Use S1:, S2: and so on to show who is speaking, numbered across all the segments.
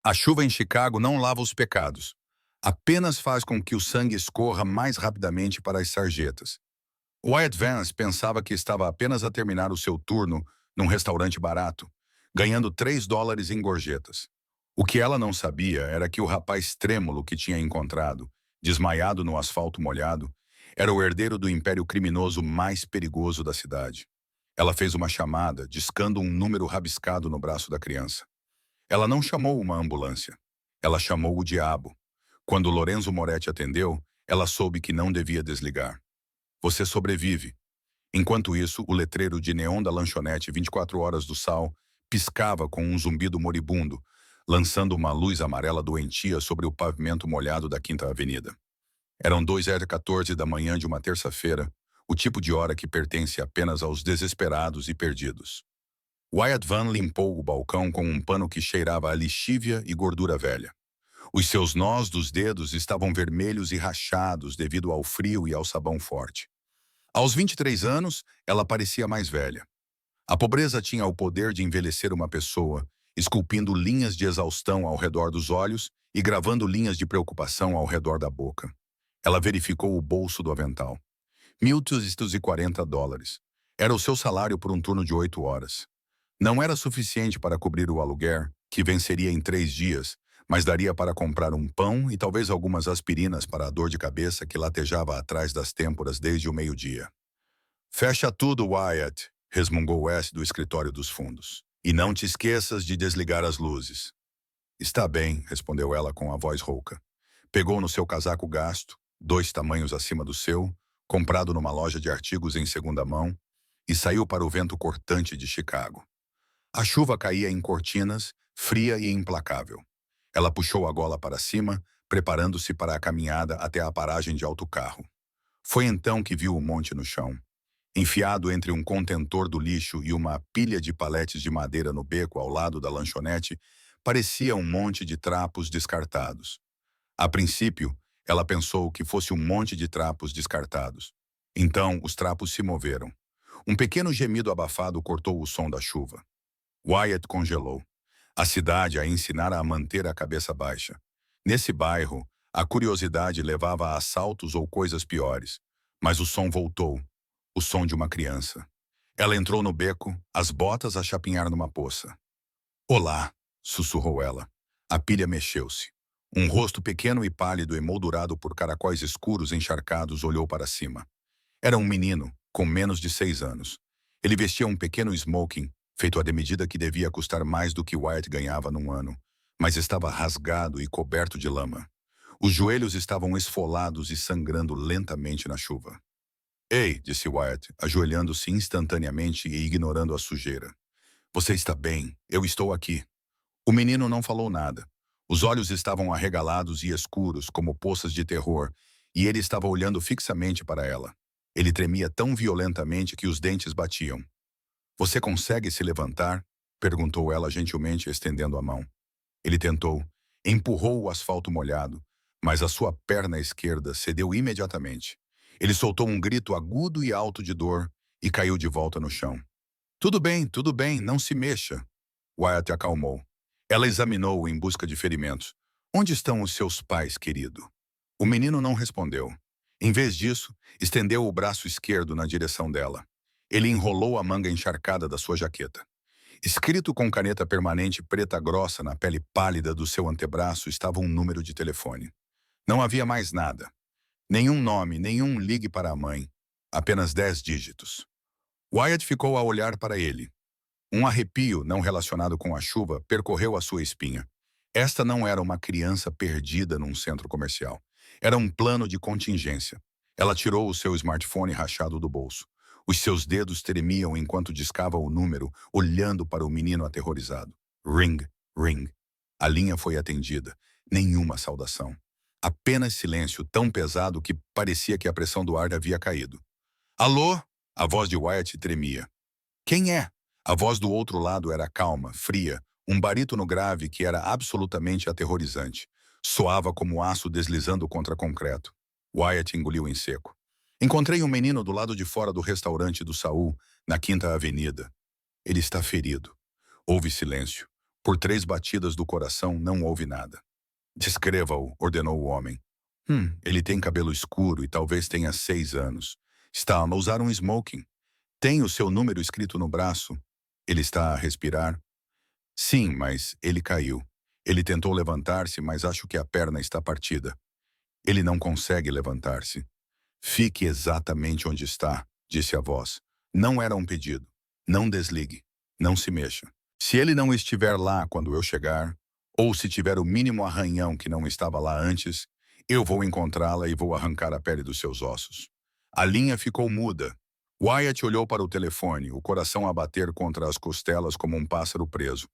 S1: A chuva em Chicago não lava os pecados. Apenas faz com que o sangue escorra mais rapidamente para as sarjetas. Wyatt Vance pensava que estava apenas a terminar o seu turno num restaurante barato, ganhando $3 em gorjetas. O que ela não sabia era que o rapaz trêmulo que tinha encontrado, desmaiado no asfalto molhado, era o herdeiro do império criminoso mais perigoso da cidade. Ela fez uma chamada, discando um número rabiscado no braço da criança. Ela não chamou uma ambulância. Ela chamou o diabo. Quando Lorenzo Moretti atendeu, ela soube que não devia desligar. Você sobrevive. Enquanto isso, o letreiro de neon da lanchonete 24 Horas do Sal piscava com um zumbido moribundo, lançando uma luz amarela doentia sobre o pavimento molhado da Quinta Avenida. Eram 2h14 da manhã de uma terça-feira, o tipo de hora que pertence apenas aos desesperados e perdidos. Wyatt Van limpou o balcão com um pano que cheirava a lixívia e gordura velha. Os seus nós dos dedos estavam vermelhos e rachados devido ao frio e ao sabão forte. Aos 23 anos, ela parecia mais velha. A pobreza tinha o poder de envelhecer uma pessoa, esculpindo linhas de exaustão ao redor dos olhos e gravando linhas de preocupação ao redor da boca. Ela verificou o bolso do avental. $1.240. Era o seu salário por um turno de 8 horas. Não era suficiente para cobrir o aluguer, que venceria em 3 dias, mas daria para comprar um pão e talvez algumas aspirinas para a dor de cabeça que latejava atrás das têmporas desde o meio-dia. Fecha tudo, Wyatt, resmungou Wes do escritório dos fundos. E não te esqueças de desligar as luzes. Está bem, respondeu ela com a voz rouca. Pegou no seu casaco gasto, 2 tamanhos acima do seu, comprado numa loja de artigos em segunda mão, e saiu para o vento cortante de Chicago. A chuva caía em cortinas, fria e implacável. Ela puxou a gola para cima, preparando-se para a caminhada até a paragem de autocarro. Foi então que viu o monte no chão. Enfiado entre um contentor do lixo e uma pilha de paletes de madeira no beco ao lado da lanchonete, parecia um monte de trapos descartados. A princípio, ela pensou que fosse um monte de trapos descartados. Então, os trapos se moveram. Um pequeno gemido abafado cortou o som da chuva. Wyatt congelou. A cidade a ensinara a manter a cabeça baixa. Nesse bairro, a curiosidade levava a assaltos ou coisas piores. Mas o som voltou. O som de uma criança. Ela entrou no beco, as botas a chapinhar numa poça. Olá, sussurrou ela. A pilha mexeu-se. Um rosto pequeno e pálido emoldurado por caracóis escuros encharcados olhou para cima. Era um menino, com menos de 6 anos. Ele vestia um pequeno smoking, feito à medida que devia custar mais do que Wyatt ganhava num ano, mas estava rasgado e coberto de lama. Os joelhos estavam esfolados e sangrando lentamente na chuva. Ei, disse Wyatt, ajoelhando-se instantaneamente e ignorando a sujeira. Você está bem, eu estou aqui. O menino não falou nada. Os olhos estavam arregalados e escuros como poças de terror, e ele estava olhando fixamente para ela. Ele tremia tão violentamente que os dentes batiam. Você consegue se levantar? Perguntou ela gentilmente, estendendo a mão. Ele tentou, empurrou o asfalto molhado, mas a sua perna esquerda cedeu imediatamente. Ele soltou um grito agudo e alto de dor e caiu de volta no chão. Tudo bem, não se mexa. Wyatt acalmou. Ela examinou-o em busca de ferimentos. Onde estão os seus pais, querido? O menino não respondeu. Em vez disso, estendeu o braço esquerdo na direção dela. Ele enrolou a manga encharcada da sua jaqueta. Escrito com caneta permanente preta grossa na pele pálida do seu antebraço estava um número de telefone. Não havia mais nada. Nenhum nome, nenhum ligue para a mãe. Apenas 10 dígitos. Wyatt ficou a olhar para ele. Um arrepio não relacionado com a chuva percorreu a sua espinha. Esta não era uma criança perdida num centro comercial. Era um plano de contingência. Ela tirou o seu smartphone rachado do bolso. Os seus dedos tremiam enquanto discava o número, olhando para o menino aterrorizado. Ring, ring. A linha foi atendida. Nenhuma saudação. Apenas silêncio tão pesado que parecia que a pressão do ar havia caído. Alô? A voz de Wyatt tremia. Quem é? A voz do outro lado era calma, fria, um barítono grave que era absolutamente aterrorizante. Soava como aço deslizando contra concreto. Wyatt engoliu em seco. Encontrei um menino do lado de fora do restaurante do Saul, na Quinta Avenida. Ele está ferido. Houve silêncio. Por 3 batidas do coração não houve nada. Descreva-o, ordenou o homem. Ele tem cabelo escuro e talvez tenha 6 anos. Está a usar um smoking. Tem o seu número escrito no braço. Ele está a respirar? Sim, mas ele caiu. Ele tentou levantar-se, mas acho que a perna está partida. Ele não consegue levantar-se. Fique exatamente onde está, disse a voz. Não era um pedido. Não desligue. Não se mexa. Se ele não estiver lá quando eu chegar, ou se tiver o mínimo arranhão que não estava lá antes, eu vou encontrá-la e vou arrancar a pele dos seus ossos. A linha ficou muda. Wyatt olhou para o telefone, o coração a bater contra as costelas como um pássaro preso.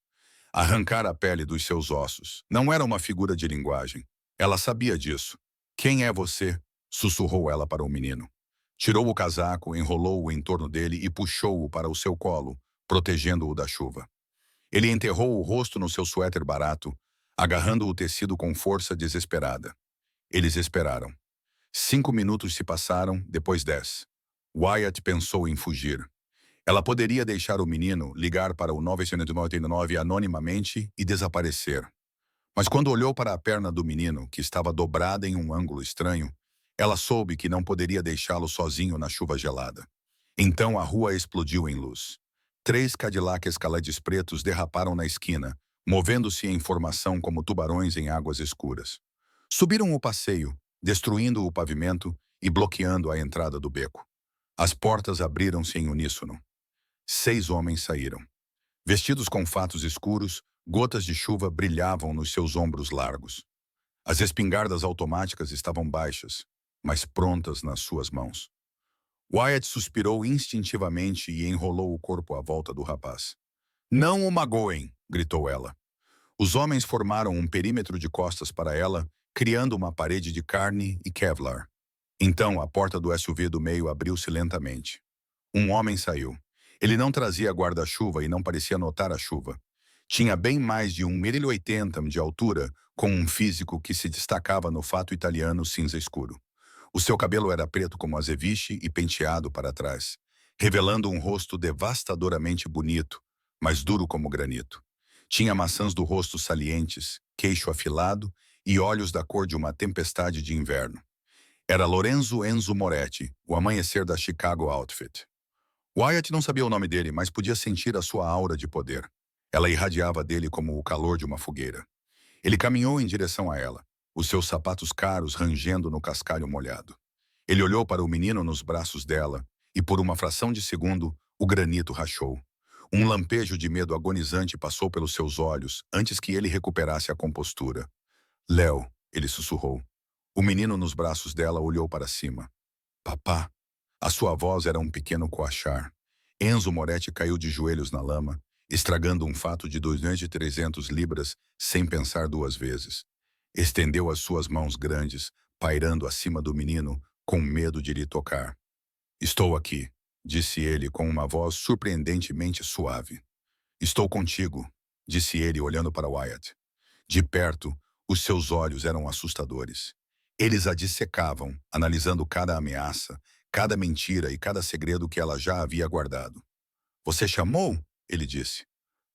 S1: Arrancar a pele dos seus ossos. Não era uma figura de linguagem. Ela sabia disso. Quem é você? Sussurrou ela para o menino. Tirou o casaco, enrolou-o em torno dele e puxou-o para o seu colo, protegendo-o da chuva. Ele enterrou o rosto no seu suéter barato, agarrando o tecido com força desesperada. Eles esperaram. 5 minutos se passaram, depois 10. Wyatt pensou em fugir. Ela poderia deixar o menino ligar para o 999 anonimamente e desaparecer. Mas quando olhou para a perna do menino, que estava dobrada em um ângulo estranho, ela soube que não poderia deixá-lo sozinho na chuva gelada. Então a rua explodiu em luz. 3 Cadillac Escalades pretos derraparam na esquina, movendo-se em formação como tubarões em águas escuras. Subiram o passeio, destruindo o pavimento e bloqueando a entrada do beco. As portas abriram-se em uníssono. 6 homens saíram. Vestidos com fatos escuros, gotas de chuva brilhavam nos seus ombros largos. As espingardas automáticas estavam baixas, mas prontas nas suas mãos. Wyatt suspirou instintivamente e enrolou o corpo à volta do rapaz. Não o magoem, gritou ela. Os homens formaram um perímetro de costas para ela, criando uma parede de carne e Kevlar. Então a porta do SUV do meio abriu-se lentamente. Um homem saiu. Ele não trazia guarda-chuva e não parecia notar a chuva. Tinha bem mais de 1,80 m de altura, com um físico que se destacava no fato italiano cinza escuro. O seu cabelo era preto como azeviche e penteado para trás, revelando um rosto devastadoramente bonito, mas duro como granito. Tinha maçãs do rosto salientes, queixo afilado e olhos da cor de uma tempestade de inverno. Era Lorenzo Enzo Moretti, o amanhecer da Chicago Outfit. Wyatt não sabia o nome dele, mas podia sentir a sua aura de poder. Ela irradiava dele como o calor de uma fogueira. Ele caminhou em direção a ela, os seus sapatos caros rangendo no cascalho molhado. Ele olhou para o menino nos braços dela e, por uma fração de segundo, o granito rachou. Um lampejo de medo agonizante passou pelos seus olhos antes que ele recuperasse a compostura. Léo, ele sussurrou. O menino nos braços dela olhou para cima. Papá. A sua voz era um pequeno coachar. Enzo Moretti caiu de joelhos na lama, estragando um fato de 2.300 libras sem pensar 2 vezes. Estendeu as suas mãos grandes, pairando acima do menino, com medo de lhe tocar. Estou aqui, disse ele com uma voz surpreendentemente suave. Estou contigo, disse ele olhando para Wyatt. De perto, os seus olhos eram assustadores. Eles a dissecavam, analisando cada ameaça, cada mentira e cada segredo que ela já havia guardado. Você chamou? Ele disse.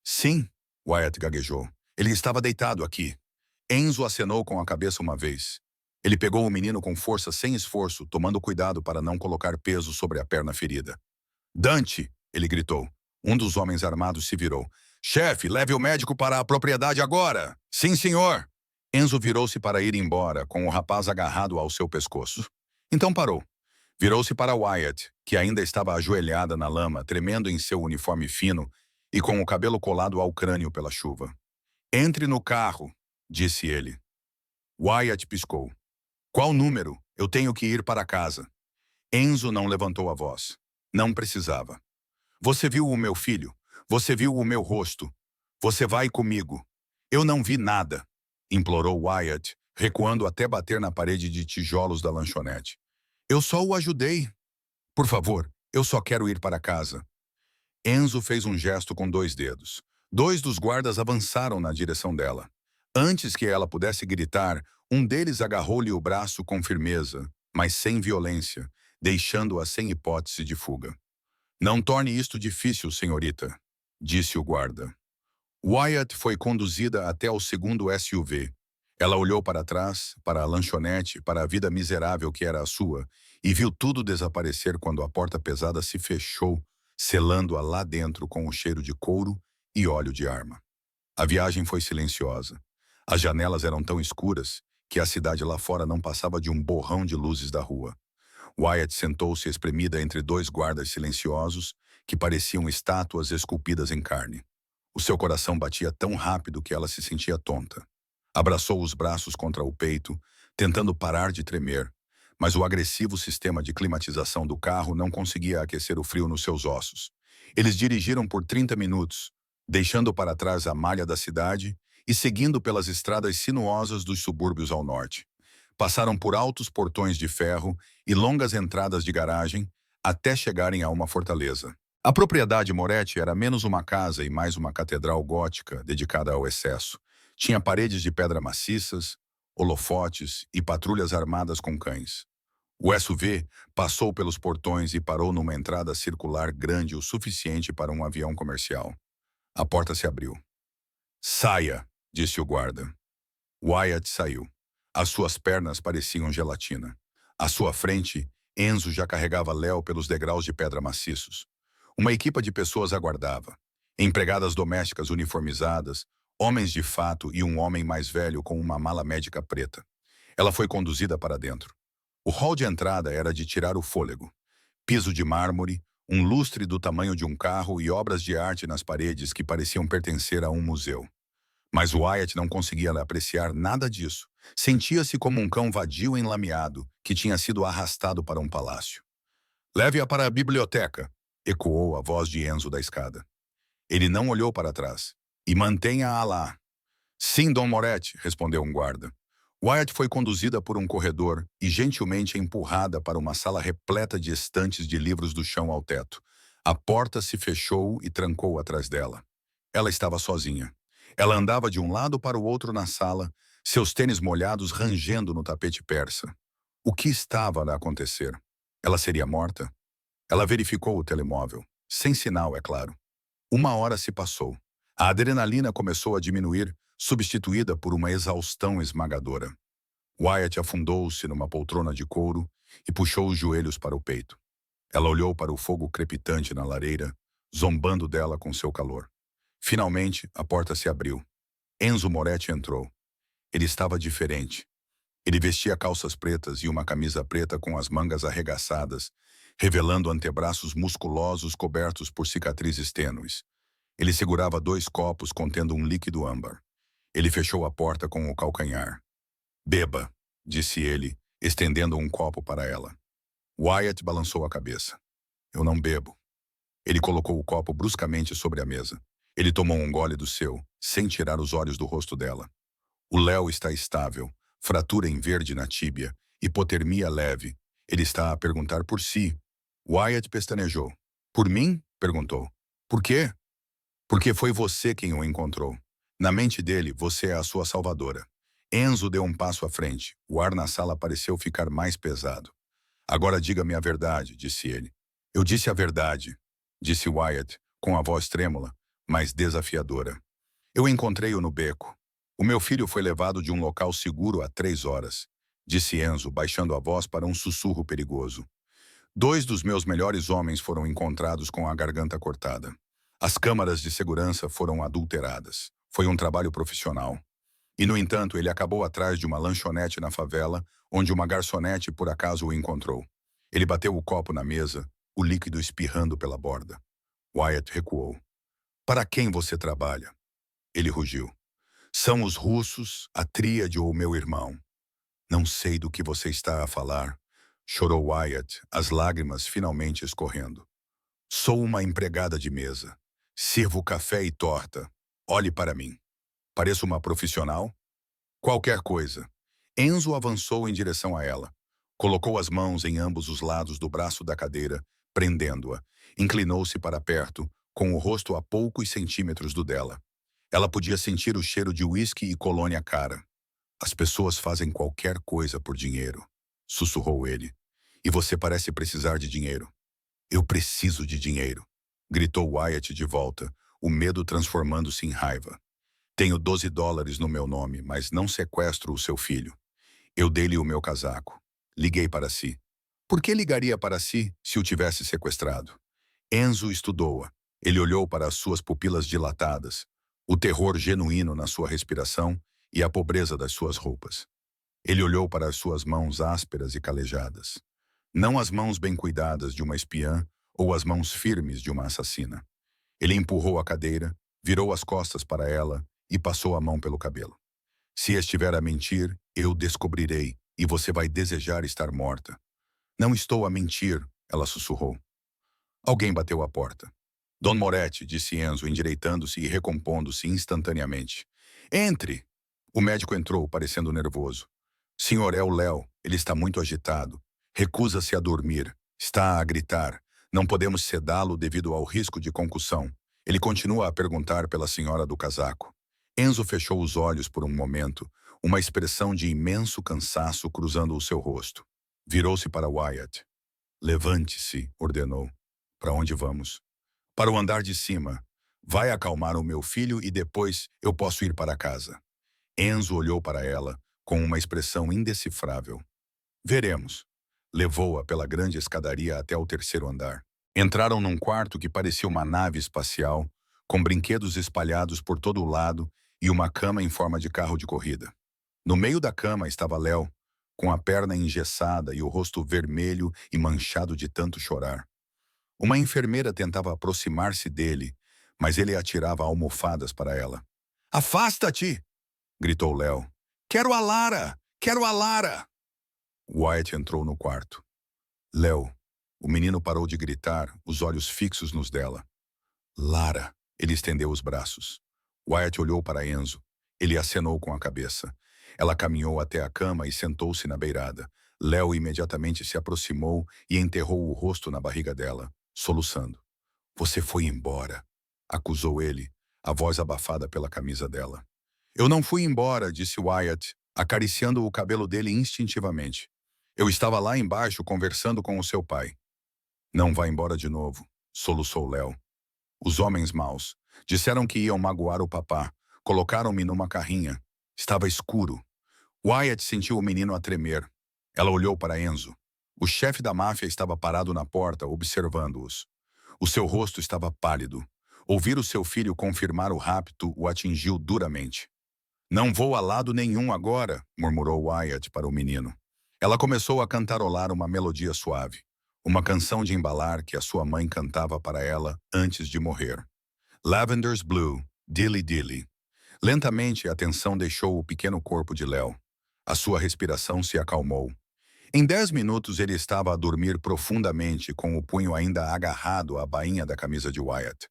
S1: Sim, Wyatt gaguejou. Ele estava deitado aqui. Enzo acenou com a cabeça uma vez. Ele pegou o menino com força sem esforço, tomando cuidado para não colocar peso sobre a perna ferida. Dante! Ele gritou. Um dos homens armados se virou. Chefe, leve o médico para a propriedade agora! Sim, senhor! Enzo virou-se para ir embora, com o rapaz agarrado ao seu pescoço. Então parou. Virou-se para Wyatt, que ainda estava ajoelhada na lama, tremendo em seu uniforme fino e com o cabelo colado ao crânio pela chuva. Entre no carro, disse ele. Wyatt piscou. Qual número? Eu tenho que ir para casa. Enzo não levantou a voz. Não precisava. Você viu o meu filho? Você viu o meu rosto? Você vai comigo. Eu não vi nada, implorou Wyatt, recuando até bater na parede de tijolos da lanchonete. Eu só o ajudei. Por favor, eu só quero ir para casa. Enzo fez um gesto com 2 dedos. 2 dos guardas avançaram na direção dela. Antes que ela pudesse gritar, um deles agarrou-lhe o braço com firmeza, mas sem violência, deixando-a sem hipótese de fuga. Não torne isto difícil, senhorita, disse o guarda. Wyatt foi conduzida até o segundo SUV. Ela olhou para trás, para a lanchonete, para a vida miserável que era a sua, e viu tudo desaparecer quando a porta pesada se fechou, selando-a lá dentro com o cheiro de couro e óleo de arma. A viagem foi silenciosa. As janelas eram tão escuras que a cidade lá fora não passava de um borrão de luzes da rua. Wyatt sentou-se espremida entre dois guardas silenciosos que pareciam estátuas esculpidas em carne. O seu coração batia tão rápido que ela se sentia tonta. Abraçou os braços contra o peito, tentando parar de tremer, mas o agressivo sistema de climatização do carro não conseguia aquecer o frio nos seus ossos. Eles dirigiram por 30 minutos, deixando para trás a malha da cidade e seguindo pelas estradas sinuosas dos subúrbios ao norte. Passaram por altos portões de ferro e longas entradas de garagem até chegarem a uma fortaleza. A propriedade Moretti era menos uma casa e mais uma catedral gótica dedicada ao excesso. Tinha paredes de pedra maciças, holofotes e patrulhas armadas com cães. O SUV passou pelos portões e parou numa entrada circular grande o suficiente para um avião comercial. A porta se abriu. "Saia", disse o guarda. Wyatt saiu. As suas pernas pareciam gelatina. À sua frente, Enzo já carregava Léo pelos degraus de pedra maciços. Uma equipa de pessoas aguardava. Empregadas domésticas uniformizadas, homens de fato e um homem mais velho com uma mala médica preta. Ela foi conduzida para dentro. O hall de entrada era de tirar o fôlego. Piso de mármore, um lustre do tamanho de um carro e obras de arte nas paredes que pareciam pertencer a um museu. Mas Wyatt não conseguia apreciar nada disso. Sentia-se como um cão vadio enlameado que tinha sido arrastado para um palácio. "Leve-a para a biblioteca", ecoou a voz de Enzo da escada. Ele não olhou para trás. "E mantenha-a lá." "Sim, Dom Moretti", respondeu um guarda. Wyatt foi conduzida por um corredor e gentilmente empurrada para uma sala repleta de estantes de livros do chão ao teto. A porta se fechou e trancou atrás dela. Ela estava sozinha. Ela andava de um lado para o outro na sala, seus tênis molhados rangendo no tapete persa. O que estava a acontecer? Ela seria morta? Ela verificou o telemóvel. Sem sinal, é claro. 1 hora se passou. A adrenalina começou a diminuir, substituída por uma exaustão esmagadora. Wyatt afundou-se numa poltrona de couro e puxou os joelhos para o peito. Ela olhou para o fogo crepitante na lareira, zombando dela com seu calor. Finalmente, a porta se abriu. Enzo Moretti entrou. Ele estava diferente. Ele vestia calças pretas e uma camisa preta com as mangas arregaçadas, revelando antebraços musculosos cobertos por cicatrizes tênues. Ele segurava 2 copos contendo um líquido âmbar. Ele fechou a porta com o calcanhar. "Beba", disse ele, estendendo um copo para ela. Wyatt balançou a cabeça. "Eu não bebo." Ele colocou o copo bruscamente sobre a mesa. Ele tomou um gole do seu, sem tirar os olhos do rosto dela. "O Léo está estável, fratura em verde na tíbia, hipotermia leve. Ele está a perguntar por si." Wyatt pestanejou. "Por mim?" perguntou. "Por quê?" "Porque foi você quem o encontrou. Na mente dele, você é a sua salvadora." Enzo deu um passo à frente. O ar na sala pareceu ficar mais pesado. "Agora diga-me a verdade", disse ele. "Eu disse a verdade", disse Wyatt, com a voz trêmula, mas desafiadora. "Eu encontrei-o no beco. O meu filho foi levado de um local seguro há 3 horas", disse Enzo, baixando a voz para um sussurro perigoso. "2 dos meus melhores homens foram encontrados com a garganta cortada. As câmaras de segurança foram adulteradas. Foi um trabalho profissional. E, no entanto, ele acabou atrás de uma lanchonete na favela, onde uma garçonete por acaso o encontrou. Ele bateu o copo na mesa, o líquido espirrando pela borda. Wyatt recuou. "Para quem você trabalha?" Ele rugiu. "São os russos, a tríade ou meu irmão." "Não sei do que você está a falar", chorou Wyatt, as lágrimas finalmente escorrendo. "Sou uma empregada de mesa. Sirvo café e torta. Olhe para mim. Pareço uma profissional?" "Qualquer coisa." Enzo avançou em direção a ela. Colocou as mãos em ambos os lados do braço da cadeira, prendendo-a. Inclinou-se para perto, com o rosto a poucos centímetros do dela. Ela podia sentir o cheiro de uísque e colônia cara. "As pessoas fazem qualquer coisa por dinheiro", sussurrou ele. "E você parece precisar de dinheiro." "Eu preciso de dinheiro", gritou Wyatt de volta, o medo transformando-se em raiva. Tenho $12 no meu nome, mas não sequestro o seu filho. Eu dei-lhe o meu casaco. Liguei para si. Por que ligaria para si se o tivesse sequestrado? Enzo estudou-a. Ele olhou para as suas pupilas dilatadas, o terror genuíno na sua respiração e a pobreza das suas roupas. Ele olhou para as suas mãos ásperas e calejadas. Não as mãos bem cuidadas de uma espiã ou as mãos firmes de uma assassina. Ele empurrou a cadeira, virou as costas para ela e passou a mão pelo cabelo. Se estiver a mentir, eu descobrirei e você vai desejar estar morta. Não estou a mentir, ela sussurrou. Alguém bateu à porta. Don Moretti, disse Enzo, endireitando-se e recompondo-se instantaneamente. Entre! O médico entrou, parecendo nervoso. Senhor, é o Léo. Ele está muito agitado. Recusa-se a dormir. Está a gritar. Não podemos sedá-lo devido ao risco de concussão. Ele continua a perguntar pela senhora do casaco. Enzo fechou os olhos por um momento, uma expressão de imenso cansaço cruzando o seu rosto. Virou-se para Wyatt. Levante-se, ordenou. Para onde vamos? Para o andar de cima. Vai acalmar o meu filho e depois eu posso ir para casa. Enzo olhou para ela, com uma expressão indecifrável. Veremos. Levou-a pela grande escadaria até o terceiro andar. Entraram num quarto que parecia uma nave espacial, com brinquedos espalhados por todo o lado e uma cama em forma de carro de corrida. No meio da cama estava Léo, com a perna engessada e o rosto vermelho e manchado de tanto chorar. Uma enfermeira tentava aproximar-se dele, mas ele atirava almofadas para ela. Afasta-te! Gritou Léo. Quero a Lara! Quero a Lara! Wyatt entrou no quarto. Léo. O menino parou de gritar, os olhos fixos nos dela. Lara. Ele estendeu os braços. Wyatt olhou para Enzo. Ele acenou com a cabeça. Ela caminhou até a cama e sentou-se na beirada. Léo imediatamente se aproximou e enterrou o rosto na barriga dela, soluçando. Você foi embora, acusou ele, a voz abafada pela camisa dela. Eu não fui embora, disse Wyatt, acariciando o cabelo dele instintivamente. Eu estava lá embaixo conversando com o seu pai. Não vá embora de novo, soluçou Léo. Os homens maus disseram que iam magoar o papá. Colocaram-me numa carrinha. Estava escuro. Wyatt sentiu o menino a tremer. Ela olhou para Enzo. O chefe da máfia estava parado na porta, observando-os. O seu rosto estava pálido. Ouvir o seu filho confirmar o rapto o atingiu duramente. Não vou a lado nenhum agora, murmurou Wyatt para o menino. Ela começou a cantarolar uma melodia suave. Uma canção de embalar que a sua mãe cantava para ela antes de morrer. Lavender's Blue, Dilly Dilly. Lentamente a tensão deixou o pequeno corpo de Léo. A sua respiração se acalmou. Em 10 minutos ele estava a dormir profundamente, com o punho ainda agarrado à bainha da camisa de Wyatt.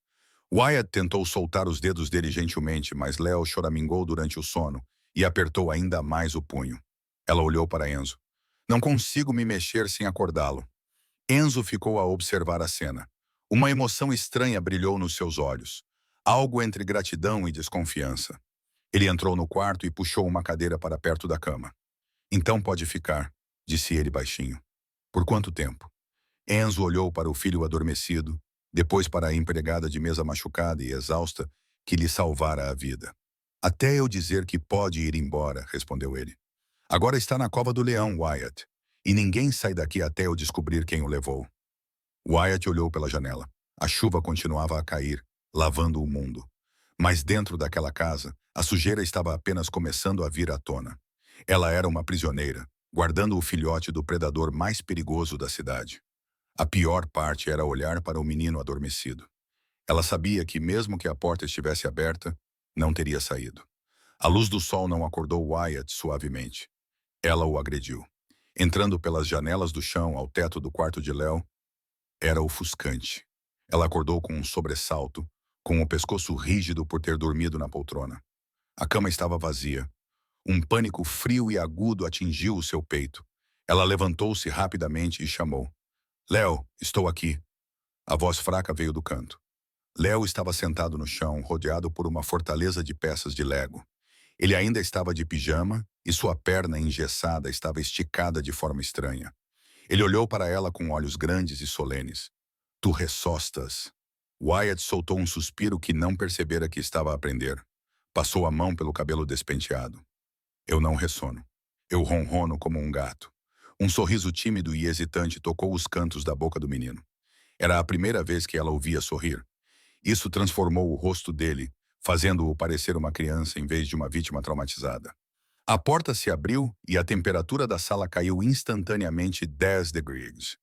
S1: Wyatt tentou soltar os dedos dele gentilmente, mas Léo choramingou durante o sono e apertou ainda mais o punho. Ela olhou para Enzo. Não consigo me mexer sem acordá-lo. Enzo ficou a observar a cena. Uma emoção estranha brilhou nos seus olhos. Algo entre gratidão e desconfiança. Ele entrou no quarto e puxou uma cadeira para perto da cama. Então pode ficar, disse ele baixinho. Por quanto tempo? Enzo olhou para o filho adormecido, depois para a empregada de mesa machucada e exausta que lhe salvara a vida. Até eu dizer que pode ir embora, respondeu ele. Agora está na cova do leão, Wyatt, e ninguém sai daqui até eu descobrir quem o levou. Wyatt olhou pela janela. A chuva continuava a cair, lavando o mundo. Mas dentro daquela casa, a sujeira estava apenas começando a vir à tona. Ela era uma prisioneira, guardando o filhote do predador mais perigoso da cidade. A pior parte era olhar para o menino adormecido. Ela sabia que, mesmo que a porta estivesse aberta, não teria saído. A luz do sol não acordou Wyatt suavemente. Ela o agrediu. Entrando pelas janelas do chão ao teto do quarto de Léo, era ofuscante. Ela acordou com um sobressalto, com o pescoço rígido por ter dormido na poltrona. A cama estava vazia. Um pânico frio e agudo atingiu o seu peito. Ela levantou-se rapidamente e chamou. Léo, estou aqui. A voz fraca veio do canto. Léo estava sentado no chão, rodeado por uma fortaleza de peças de Lego. Ele ainda estava de pijama e sua perna engessada estava esticada de forma estranha. Ele olhou para ela com olhos grandes e solenes. Tu ressostas. Wyatt soltou um suspiro que não percebera que estava a aprender. Passou a mão pelo cabelo despenteado. Eu não ressono. Eu ronrono como um gato. Um sorriso tímido e hesitante tocou os cantos da boca do menino. Era a primeira vez que ela ouvia sorrir. Isso transformou o rosto dele, fazendo-o parecer uma criança em vez de uma vítima traumatizada. A porta se abriu e a temperatura da sala caiu instantaneamente 10 degrees.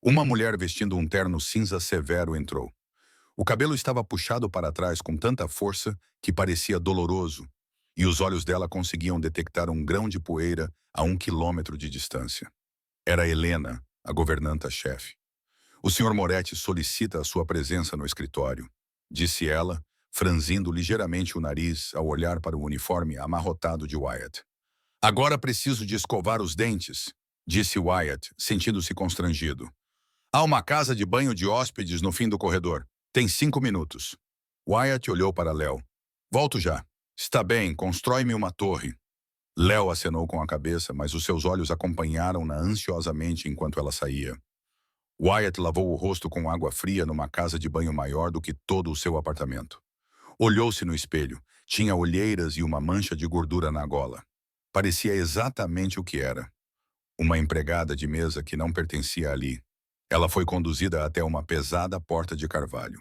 S1: Uma mulher vestindo um terno cinza severo entrou. O cabelo estava puxado para trás com tanta força que parecia doloroso, e os olhos dela conseguiam detectar um grão de poeira a 1 quilômetro de distância. Era Helena, a governanta-chefe. O Sr. Moretti solicita a sua presença no escritório, disse ela, franzindo ligeiramente o nariz ao olhar para o uniforme amarrotado de Wyatt. Agora preciso de escovar os dentes, disse Wyatt, sentindo-se constrangido. Há uma casa de banho de hóspedes no fim do corredor. Tem 5 minutos. Wyatt olhou para Léo. Volto já. Está bem, constrói-me uma torre. Léo acenou com a cabeça, mas os seus olhos acompanharam-na ansiosamente enquanto ela saía. Wyatt lavou o rosto com água fria numa casa de banho maior do que todo o seu apartamento. Olhou-se no espelho. Tinha olheiras e uma mancha de gordura na gola. Parecia exatamente o que era. Uma empregada de mesa que não pertencia ali. Ela foi conduzida até uma pesada porta de carvalho.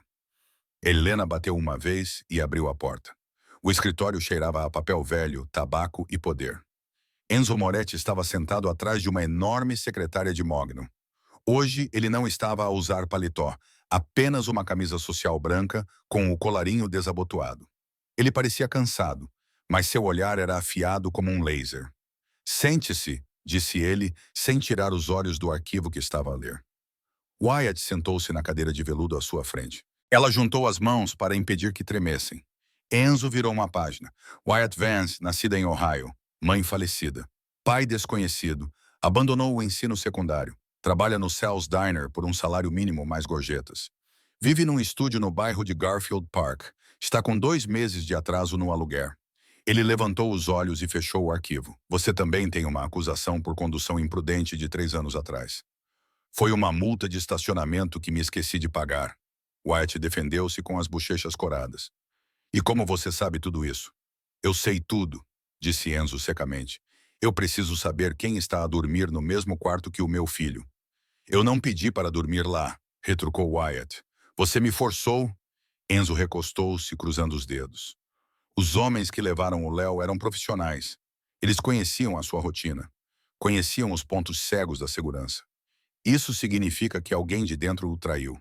S1: Helena bateu uma vez e abriu a porta. O escritório cheirava a papel velho, tabaco e poder. Enzo Moretti estava sentado atrás de uma enorme secretária de mogno. Hoje ele não estava a usar paletó, apenas uma camisa social branca com o colarinho desabotoado. Ele parecia cansado, mas seu olhar era afiado como um laser. Sente-se, disse ele, sem tirar os olhos do arquivo que estava a ler. Wyatt sentou-se na cadeira de veludo à sua frente. Ela juntou as mãos para impedir que tremessem. Enzo virou uma página. Wyatt Vance, nascida em Ohio, mãe falecida. Pai desconhecido, abandonou o ensino secundário. Trabalha no Sal's Diner por um salário mínimo mais gorjetas. Vive num estúdio no bairro de Garfield Park. Está com 2 meses de atraso no aluguer. Ele levantou os olhos e fechou o arquivo. Você também tem uma acusação por condução imprudente de 3 anos atrás. Foi uma multa de estacionamento que me esqueci de pagar. Wyatt defendeu-se com as bochechas coradas. E como você sabe tudo isso? Eu sei tudo, disse Enzo secamente. Eu preciso saber quem está a dormir no mesmo quarto que o meu filho. Eu não pedi para dormir lá, retrucou Wyatt. Você me forçou? Enzo recostou-se, cruzando os dedos. Os homens que levaram o Léo eram profissionais. Eles conheciam a sua rotina. Conheciam os pontos cegos da segurança. Isso significa que alguém de dentro o traiu.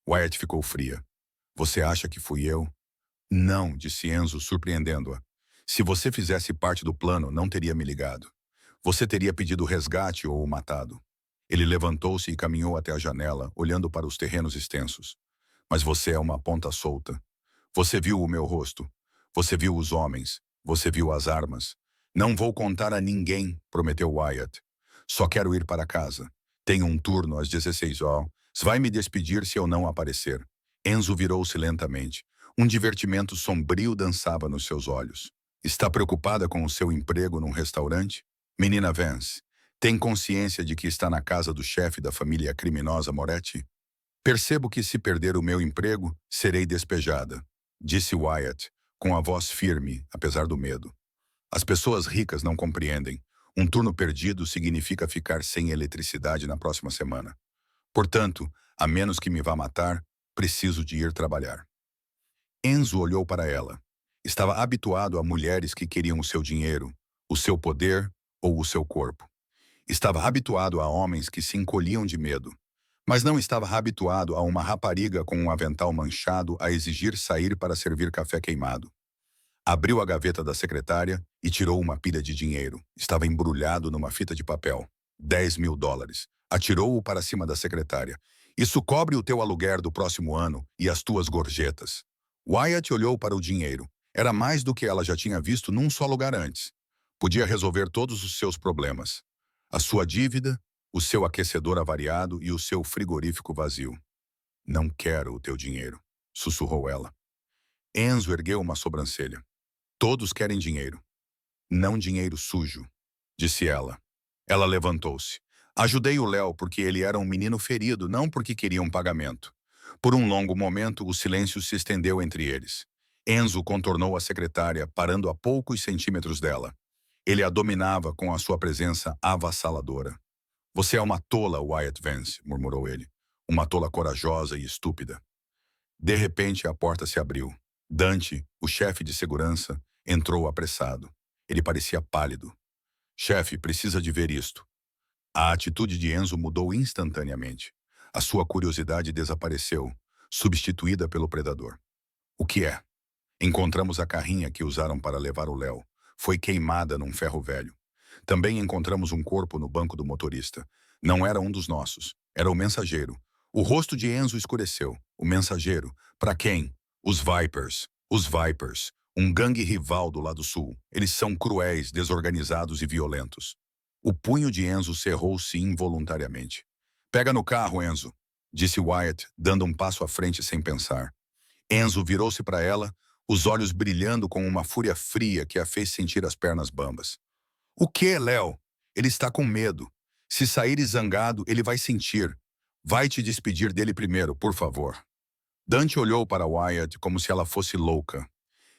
S1: Wyatt ficou fria. Você acha que fui eu? Não, disse Enzo, surpreendendo-a. Se você fizesse parte do plano, não teria me ligado. Você teria pedido resgate ou o matado. Ele levantou-se e caminhou até a janela, olhando para os terrenos extensos. Mas você é uma ponta solta. Você viu o meu rosto. Você viu os homens. Você viu as armas. Não vou contar a ninguém, prometeu Wyatt. Só quero ir para casa. Tenho um turno às 16 horas. Vai me despedir se eu não aparecer. Enzo virou-se lentamente. Um divertimento sombrio dançava nos seus olhos. Está preocupada com o seu emprego num restaurante? Menina Vance, tem consciência de que está na casa do chefe da família criminosa Moretti? Percebo que se perder o meu emprego, serei despejada, disse Wyatt, com a voz firme, apesar do medo. As pessoas ricas não compreendem. Um turno perdido significa ficar sem eletricidade na próxima semana. Portanto, a menos que me vá matar, preciso de ir trabalhar. Enzo olhou para ela. Estava habituado a mulheres que queriam o seu dinheiro, o seu poder ou o seu corpo. Estava habituado a homens que se encolhiam de medo. Mas não estava habituado a uma rapariga com um avental manchado a exigir sair para servir café queimado. Abriu a gaveta da secretária e tirou uma pilha de dinheiro. Estava embrulhado numa fita de papel. $10.000. Atirou-o para cima da secretária. Isso cobre o teu aluguer do próximo ano e as tuas gorjetas. Wyatt olhou para o dinheiro. Era mais do que ela já tinha visto num só lugar antes. Podia resolver todos os seus problemas. A sua dívida, o seu aquecedor avariado e o seu frigorífico vazio. Não quero o teu dinheiro, sussurrou ela. Enzo ergueu uma sobrancelha. Todos querem dinheiro. Não dinheiro sujo, disse ela. Ela levantou-se. Ajudei o Léo porque ele era um menino ferido, não porque queria um pagamento. Por um longo momento, o silêncio se estendeu entre eles. Enzo contornou a secretária, parando a poucos centímetros dela. Ele a dominava com a sua presença avassaladora. Você é uma tola, Wyatt Vance, murmurou ele. Uma tola corajosa e estúpida. De repente, a porta se abriu. Dante, o chefe de segurança, entrou apressado. Ele parecia pálido. Chefe, precisa de ver isto. A atitude de Enzo mudou instantaneamente. A sua curiosidade desapareceu, substituída pelo predador. O que é? Encontramos a carrinha que usaram para levar o Léo. Foi queimada num ferro velho. Também encontramos um corpo no banco do motorista. Não era um dos nossos. Era o mensageiro. O rosto de Enzo escureceu. O mensageiro. Para quem? Os Vipers. Os Vipers. Um gangue rival do lado sul. Eles são cruéis, desorganizados e violentos. O punho de Enzo cerrou-se involuntariamente. Pega no carro, Enzo, disse Wyatt, dando um passo à frente sem pensar. Enzo virou-se para ela, os olhos brilhando com uma fúria fria que a fez sentir as pernas bambas. O que, Léo? Ele está com medo. Se sair zangado, ele vai sentir. Vai te despedir dele primeiro, por favor. Dante olhou para Wyatt como se ela fosse louca.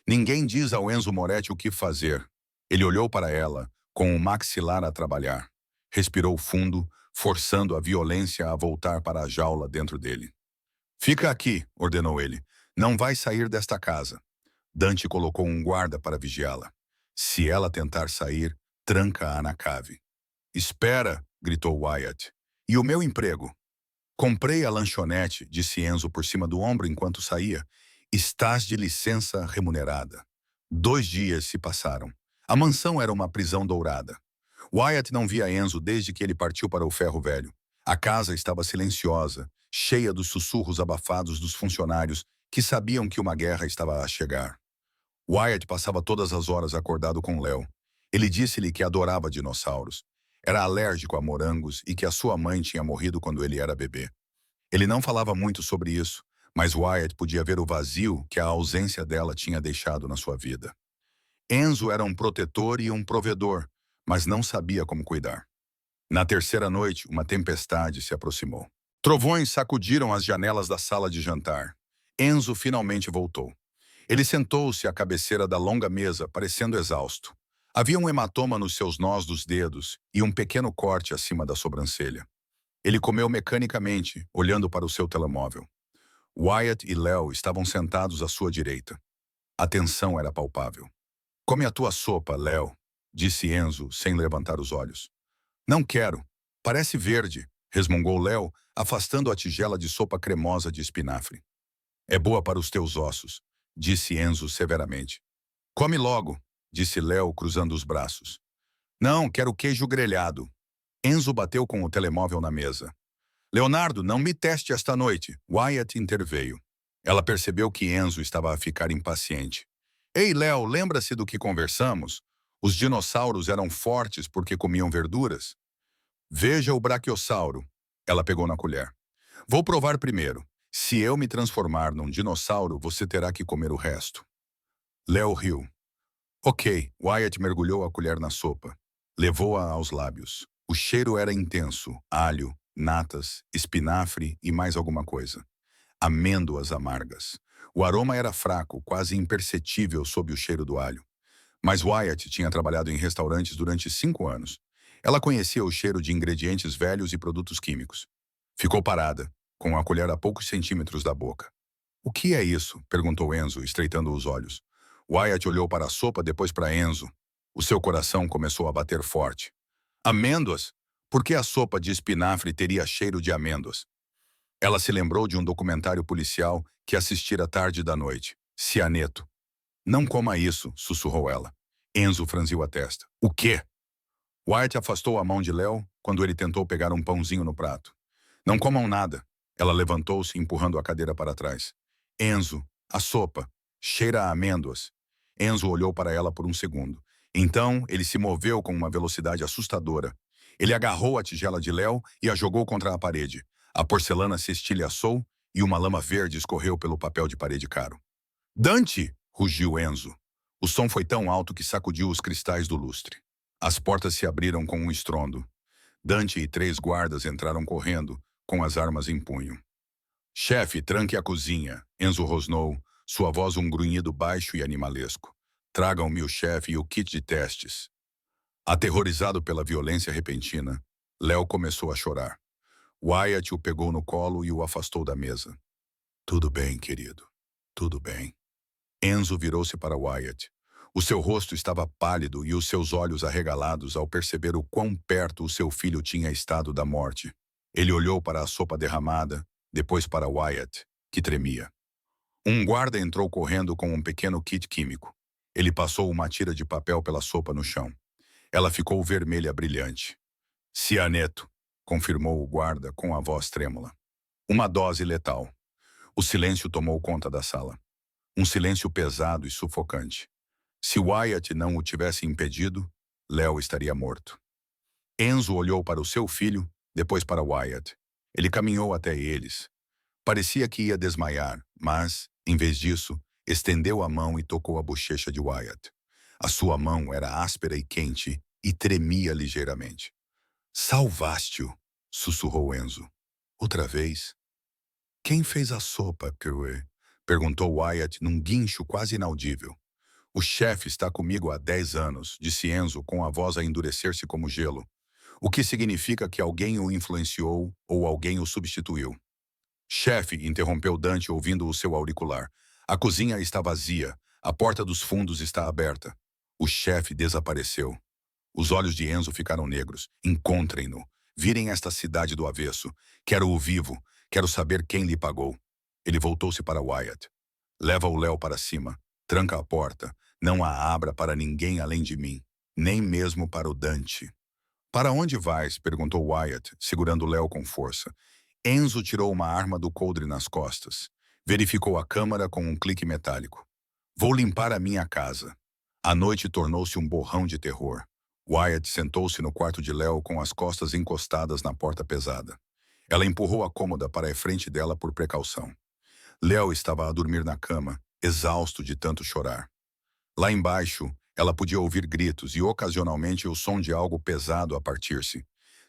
S1: Ninguém diz ao Enzo Moretti o que fazer. Ele olhou para ela, com o maxilar a trabalhar. Respirou fundo, forçando a violência a voltar para a jaula dentro dele. Fica aqui, ordenou ele. Não vai sair desta casa. Dante colocou um guarda para vigiá-la. Se ela tentar sair, tranca-a na cave. Espera, gritou Wyatt. E o meu emprego? Comprei a lanchonete, disse Enzo por cima do ombro enquanto saía. Estás de licença remunerada. 2 dias se passaram. A mansão era uma prisão dourada. Wyatt não via Enzo desde que ele partiu para o ferro velho. A casa estava silenciosa, cheia dos sussurros abafados dos funcionários que sabiam que uma guerra estava a chegar. Wyatt passava todas as horas acordado com Léo. Ele disse-lhe que adorava dinossauros. Era alérgico a morangos e que a sua mãe tinha morrido quando ele era bebê. Ele não falava muito sobre isso, mas Wyatt podia ver o vazio que a ausência dela tinha deixado na sua vida. Enzo era um protetor e um provedor, mas não sabia como cuidar. Na terceira noite, uma tempestade se aproximou. Trovões sacudiram as janelas da sala de jantar. Enzo finalmente voltou. Ele sentou-se à cabeceira da longa mesa, parecendo exausto. Havia um hematoma nos seus nós dos dedos e um pequeno corte acima da sobrancelha. Ele comeu mecanicamente, olhando para o seu telemóvel. Wyatt e Léo estavam sentados à sua direita. A tensão era palpável. Come a tua sopa, Léo, disse Enzo, sem levantar os olhos. Não quero. Parece verde, resmungou Léo, afastando a tigela de sopa cremosa de espinafre. É boa para os teus ossos, disse Enzo severamente. Come logo, disse Léo, cruzando os braços. Não, quero queijo grelhado. Enzo bateu com o telemóvel na mesa. Leonardo, não me teste esta noite. Wyatt interveio. Ela percebeu que Enzo estava a ficar impaciente. Ei, Léo, lembra-se do que conversamos? Os dinossauros eram fortes porque comiam verduras? Veja o braquiossauro. Ela pegou na colher. Vou provar primeiro. Se eu me transformar num dinossauro, você terá que comer o resto. Léo riu. Ok, Wyatt mergulhou a colher na sopa. Levou-a aos lábios. O cheiro era intenso, alho, natas, espinafre e mais alguma coisa. Amêndoas amargas. O aroma era fraco, quase imperceptível sob o cheiro do alho. Mas Wyatt tinha trabalhado em restaurantes durante 5 anos. Ela conhecia o cheiro de ingredientes velhos e produtos químicos. Ficou parada, com a colher a poucos centímetros da boca. O que é isso? Perguntou Enzo, estreitando os olhos. Wyatt olhou para a sopa, depois para Enzo. O seu coração começou a bater forte. Amêndoas? Por que a sopa de espinafre teria cheiro de amêndoas? Ela se lembrou de um documentário policial que assistira tarde da noite. Cianeto. Não coma isso, sussurrou ela. Enzo franziu a testa. O quê? Wyatt afastou a mão de Léo quando ele tentou pegar um pãozinho no prato. Não comam nada. Ela levantou-se, empurrando a cadeira para trás. Enzo, a sopa. Cheira a amêndoas. Enzo olhou para ela por um segundo. Então, ele se moveu com uma velocidade assustadora. Ele agarrou a tigela de Léo e a jogou contra a parede. A porcelana se estilhaçou e uma lama verde escorreu pelo papel de parede caro. Dante! Rugiu Enzo. O som foi tão alto que sacudiu os cristais do lustre. As portas se abriram com um estrondo. Dante e 3 guardas entraram correndo, com as armas em punho. Chefe, tranque a cozinha. Enzo rosnou, sua voz um grunhido baixo e animalesco. Tragam-me o chefe e o kit de testes. Aterrorizado pela violência repentina, Léo começou a chorar. Wyatt o pegou no colo e o afastou da mesa. Tudo bem, querido. Tudo bem. Enzo virou-se para Wyatt. O seu rosto estava pálido e os seus olhos arregalados ao perceber o quão perto o seu filho tinha estado da morte. Ele olhou para a sopa derramada, depois para Wyatt, que tremia. Um guarda entrou correndo com um pequeno kit químico. Ele passou uma tira de papel pela sopa no chão. Ela ficou vermelha brilhante. Cianeto, confirmou o guarda com a voz trêmula. Uma dose letal. O silêncio tomou conta da sala. Um silêncio pesado e sufocante. Se Wyatt não o tivesse impedido, Léo estaria morto. Enzo olhou para o seu filho, depois para Wyatt. Ele caminhou até eles. Parecia que ia desmaiar, mas, em vez disso, estendeu a mão e tocou a bochecha de Wyatt. A sua mão era áspera e quente e tremia ligeiramente. Salvaste-o, sussurrou Enzo. Outra vez? Quem fez a sopa, Chloe? Perguntou Wyatt num guincho quase inaudível. O chefe está comigo há 10 anos, disse Enzo com a voz a endurecer-se como gelo. O que significa que alguém o influenciou ou alguém o substituiu. Chefe, interrompeu Dante ouvindo o seu auricular. A cozinha está vazia. A porta dos fundos está aberta. O chefe desapareceu. Os olhos de Enzo ficaram negros. Encontrem-no. Virem esta cidade do avesso. Quero-o vivo. Quero saber quem lhe pagou. Ele voltou-se para Wyatt. Leva o Léo para cima. Tranca a porta. Não a abra para ninguém além de mim. Nem mesmo para o Dante. Para onde vais? Perguntou Wyatt, segurando Léo com força. Enzo tirou uma arma do coldre nas costas. Verificou a câmara com um clique metálico. Vou limpar a minha casa. A noite tornou-se um borrão de terror. Wyatt sentou-se no quarto de Léo com as costas encostadas na porta pesada. Ela empurrou a cômoda para a frente dela por precaução. Léo estava a dormir na cama, exausto de tanto chorar. Lá embaixo, ela podia ouvir gritos e ocasionalmente o som de algo pesado a partir-se.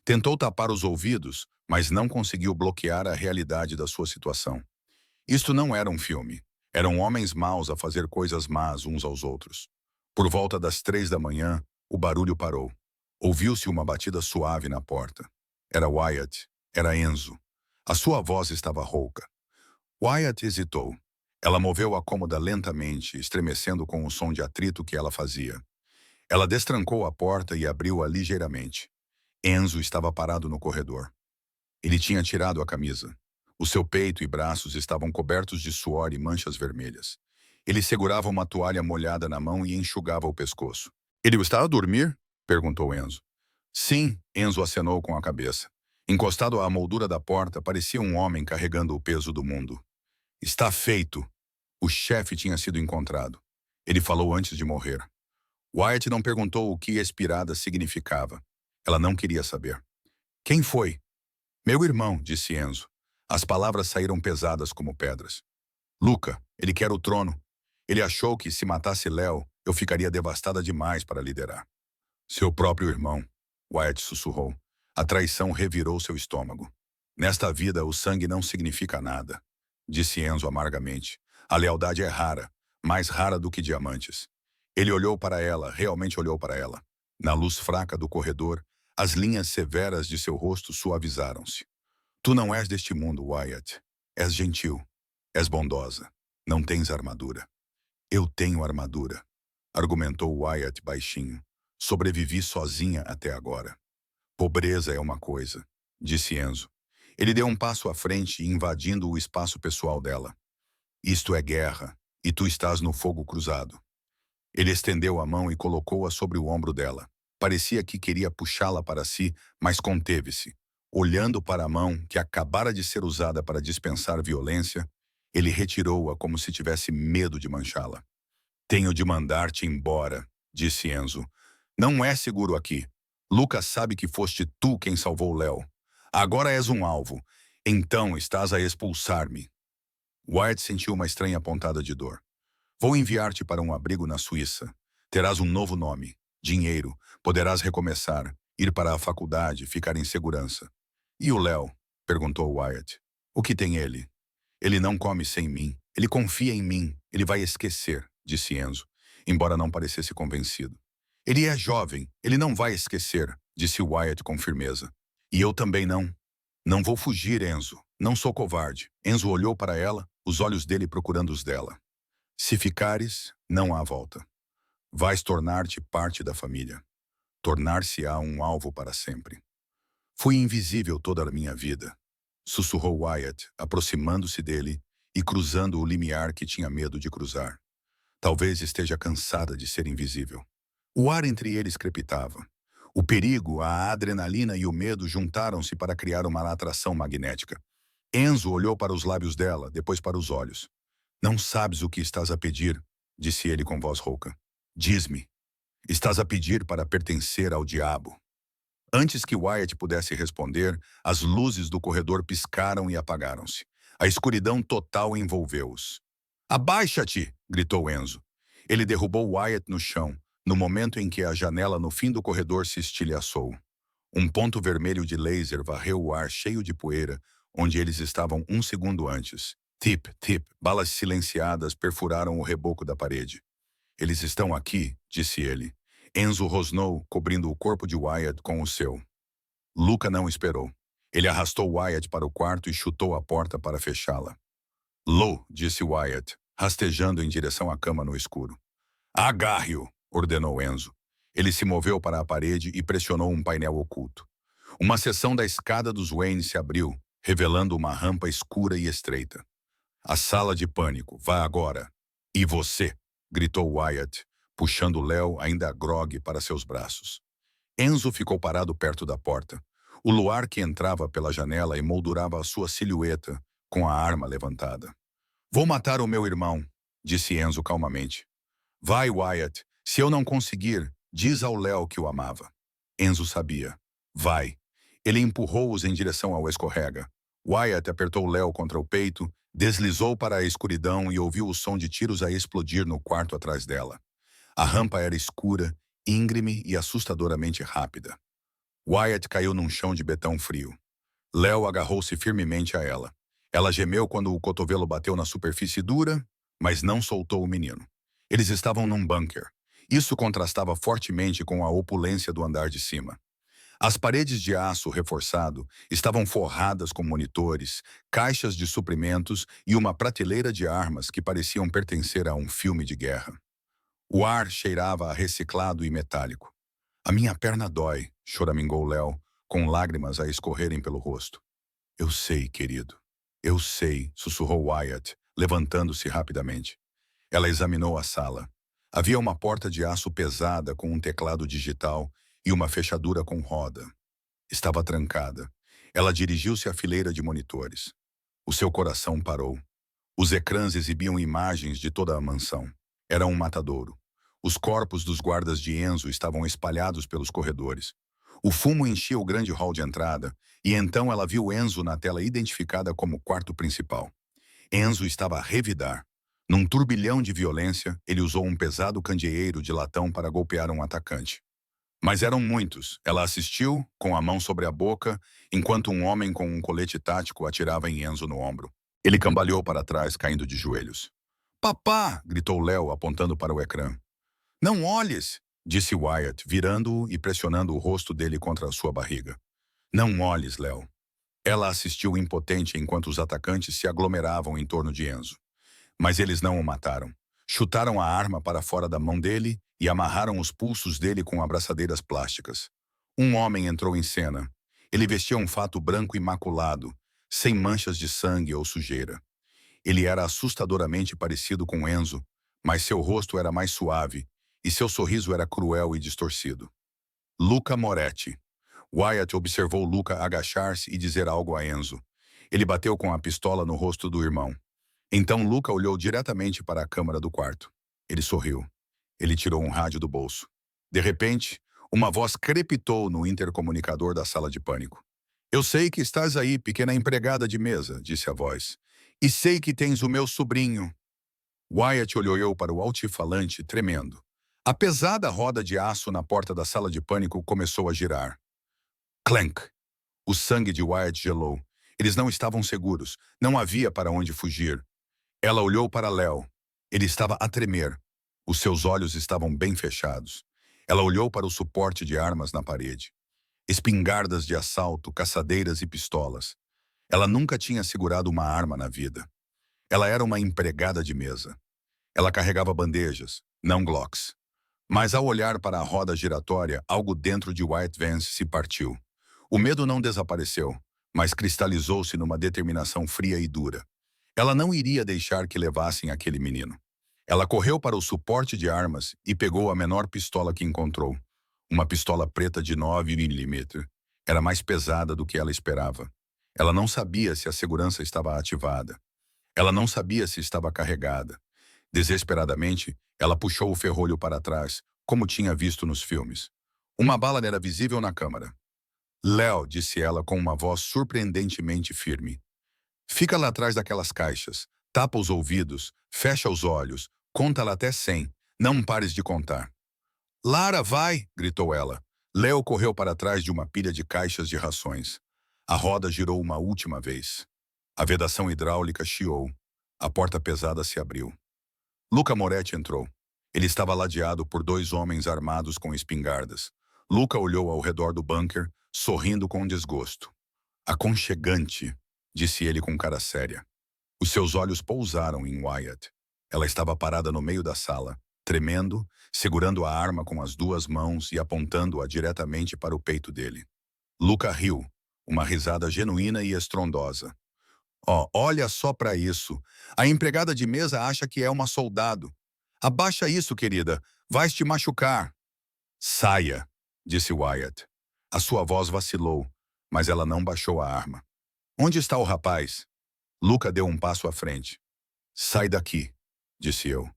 S1: Tentou tapar os ouvidos, mas não conseguiu bloquear a realidade da sua situação. Isto não era um filme. Eram homens maus a fazer coisas más uns aos outros. Por volta das 3 da manhã, o barulho parou. Ouviu-se uma batida suave na porta. Era Wyatt. Era Enzo. A sua voz estava rouca. Wyatt hesitou. Ela moveu a cômoda lentamente, estremecendo com o som de atrito que ela fazia. Ela destrancou a porta e abriu-a ligeiramente. Enzo estava parado no corredor. Ele tinha tirado a camisa. O seu peito e braços estavam cobertos de suor e manchas vermelhas. Ele segurava uma toalha molhada na mão e enxugava o pescoço. Ele está a dormir? Perguntou Enzo. Sim, Enzo acenou com a cabeça. Encostado à moldura da porta, parecia um homem carregando o peso do mundo. Está feito. O chefe tinha sido encontrado. Ele falou antes de morrer. Wyatt não perguntou o que expirada significava. Ela não queria saber. Quem foi? Meu irmão, disse Enzo. As palavras saíram pesadas como pedras. Luca, ele quer o trono. Ele achou que, se matasse Léo, eu ficaria devastada demais para liderar. Seu próprio irmão, Wyatt sussurrou. A traição revirou seu estômago. Nesta vida, o sangue não significa nada, disse Enzo amargamente. A lealdade é rara, mais rara do que diamantes. Ele olhou para ela, realmente olhou para ela. Na luz fraca do corredor, as linhas severas de seu rosto suavizaram-se. Tu não és deste mundo, Wyatt. És gentil. És bondosa. Não tens armadura. Eu tenho armadura, argumentou Wyatt baixinho. Sobrevivi sozinha até agora. Pobreza é uma coisa, disse Enzo. Ele deu um passo à frente, invadindo o espaço pessoal dela. Isto é guerra, e tu estás no fogo cruzado. Ele estendeu a mão e colocou-a sobre o ombro dela. Parecia que queria puxá-la para si, mas conteve-se. Olhando para a mão, que acabara de ser usada para dispensar violência, ele retirou-a como se tivesse medo de manchá-la. Tenho de mandar-te embora, disse Enzo. Não é seguro aqui. Lucas sabe que foste tu quem salvou Léo. Agora és um alvo. Então estás a expulsar-me. Wyatt sentiu uma estranha pontada de dor. Vou enviar-te para um abrigo na Suíça. Terás um novo nome, dinheiro, poderás recomeçar, ir para a faculdade, ficar em segurança. E o Léo? Perguntou Wyatt. O que tem ele? Ele não come sem mim. Ele confia em mim. Ele vai esquecer, disse Enzo, embora não parecesse convencido. Ele é jovem. Ele não vai esquecer, disse Wyatt com firmeza. E eu também não. Não vou fugir, Enzo. Não sou covarde. Enzo olhou para ela, os olhos dele procurando os dela. Se ficares, não há volta. Vais tornar-te parte da família. Tornar-se-á um alvo para sempre. Fui invisível toda a minha vida, sussurrou Wyatt, aproximando-se dele e cruzando o limiar que tinha medo de cruzar. Talvez esteja cansada de ser invisível. O ar entre eles crepitava. O perigo, a adrenalina e o medo juntaram-se para criar uma atração magnética. Enzo olhou para os lábios dela, depois para os olhos. Não sabes o que estás a pedir, disse ele com voz rouca. Diz-me. Estás a pedir para pertencer ao diabo. Antes que Wyatt pudesse responder, as luzes do corredor piscaram e apagaram-se. A escuridão total envolveu-os. Abaixa-te! Gritou Enzo. Ele derrubou Wyatt no chão, no momento em que a janela no fim do corredor se estilhaçou. Um ponto vermelho de laser varreu o ar cheio de poeira, onde eles estavam um segundo antes. Tip, tip, balas silenciadas perfuraram o reboco da parede. Eles estão aqui, disse ele. Enzo rosnou, cobrindo o corpo de Wyatt com o seu. Luca não esperou. Ele arrastou Wyatt para o quarto e chutou a porta para fechá-la. Lou, disse Wyatt, rastejando em direção à cama no escuro. Agarre-o, ordenou Enzo. Ele se moveu para a parede e pressionou um painel oculto. Uma seção da escada dos Wayne se abriu, revelando uma rampa escura e estreita. A sala de pânico, vá agora. E você, gritou Wyatt, puxando Léo ainda grogue para seus braços. Enzo ficou parado perto da porta. O luar que entrava pela janela emoldurava a sua silhueta, com a arma levantada. Vou matar o meu irmão, disse Enzo calmamente. Vai, Wyatt. Se eu não conseguir, diz ao Léo que o amava. Enzo sabia. Vai. Ele empurrou-os em direção ao escorrega. Wyatt apertou Léo contra o peito, deslizou para a escuridão e ouviu o som de tiros a explodir no quarto atrás dela. A rampa era escura, íngreme e assustadoramente rápida. Wyatt caiu num chão de betão frio. Léo agarrou-se firmemente a ela. Ela gemeu quando o cotovelo bateu na superfície dura, mas não soltou o menino. Eles estavam num bunker. Isso contrastava fortemente com a opulência do andar de cima. As paredes de aço reforçado estavam forradas com monitores, caixas de suprimentos e uma prateleira de armas que pareciam pertencer a um filme de guerra. O ar cheirava a reciclado e metálico. A minha perna dói, choramingou Léo, com lágrimas a escorrerem pelo rosto. Eu sei, querido. Eu sei, sussurrou Wyatt, levantando-se rapidamente. Ela examinou a sala. Havia uma porta de aço pesada com um teclado digital e uma fechadura com roda. Estava trancada. Ela dirigiu-se à fileira de monitores. O seu coração parou. Os ecrãs exibiam imagens de toda a mansão. Era um matadouro. Os corpos dos guardas de Enzo estavam espalhados pelos corredores. O fumo enchia o grande hall de entrada, e então ela viu Enzo na tela identificada como quarto principal. Enzo estava a revidar. Num turbilhão de violência, ele usou um pesado candeeiro de latão para golpear um atacante. Mas eram muitos. Ela assistiu, com a mão sobre a boca, enquanto um homem com um colete tático atirava em Enzo no ombro. Ele cambaleou para trás, caindo de joelhos. Papá! Gritou Léo, apontando para o ecrã. Não olhes! Disse Wyatt, virando-o e pressionando o rosto dele contra a sua barriga. Não olhes, Léo. Ela assistiu impotente enquanto os atacantes se aglomeravam em torno de Enzo. Mas eles não o mataram. Chutaram a arma para fora da mão dele e amarraram os pulsos dele com abraçadeiras plásticas. Um homem entrou em cena. Ele vestia um fato branco imaculado, sem manchas de sangue ou sujeira. Ele era assustadoramente parecido com Enzo, mas seu rosto era mais suave e seu sorriso era cruel e distorcido. Luca Moretti. Wyatt observou Luca agachar-se e dizer algo a Enzo. Ele bateu com a pistola no rosto do irmão. Então Luca olhou diretamente para a câmara do quarto. Ele sorriu. Ele tirou um rádio do bolso. De repente, uma voz crepitou no intercomunicador da sala de pânico. Eu sei que estás aí, pequena empregada de mesa, disse a voz. E sei que tens o meu sobrinho. Wyatt olhou para o altifalante, tremendo. A pesada roda de aço na porta da sala de pânico começou a girar. Clank! O sangue de Wyatt gelou. Eles não estavam seguros. Não havia para onde fugir. Ela olhou para Léo. Ele estava a tremer. Os seus olhos estavam bem fechados. Ela olhou para o suporte de armas na parede. Espingardas de assalto, caçadeiras e pistolas. Ela nunca tinha segurado uma arma na vida. Ela era uma empregada de mesa. Ela carregava bandejas, não Glocks. Mas ao olhar para a roda giratória, algo dentro de Wyatt Vance se partiu. O medo não desapareceu, mas cristalizou-se numa determinação fria e dura. Ela não iria deixar que levassem aquele menino. Ela correu para o suporte de armas e pegou a menor pistola que encontrou. Uma pistola preta de 9mm. Era mais pesada do que ela esperava. Ela não sabia se a segurança estava ativada. Ela não sabia se estava carregada. Desesperadamente, ela puxou o ferrolho para trás, como tinha visto nos filmes. Uma bala era visível na câmara. Léo, disse ela com uma voz surpreendentemente firme. Fica lá atrás daquelas caixas. Tapa os ouvidos, fecha os olhos, conta lá até 100. Não pares de contar. Lara, vai! Gritou ela. Léo correu para trás de uma pilha de caixas de rações. A roda girou uma última vez. A vedação hidráulica chiou. A porta pesada se abriu. Luca Moretti entrou. Ele estava ladeado por 2 homens armados com espingardas. Luca olhou ao redor do bunker, sorrindo com desgosto. Aconchegante, disse ele com cara séria. Os seus olhos pousaram em Wyatt. Ela estava parada no meio da sala, tremendo, segurando a arma com as 2 mãos e apontando-a diretamente para o peito dele. Luca riu, uma risada genuína e estrondosa. Oh, olha só para isso. A empregada de mesa acha que é uma soldado. Abaixa isso, querida. Vais te machucar. Saia, disse Wyatt. A sua voz vacilou, mas ela não baixou a arma. Onde está o rapaz? Luca deu um passo à frente. Sai daqui, disse eu.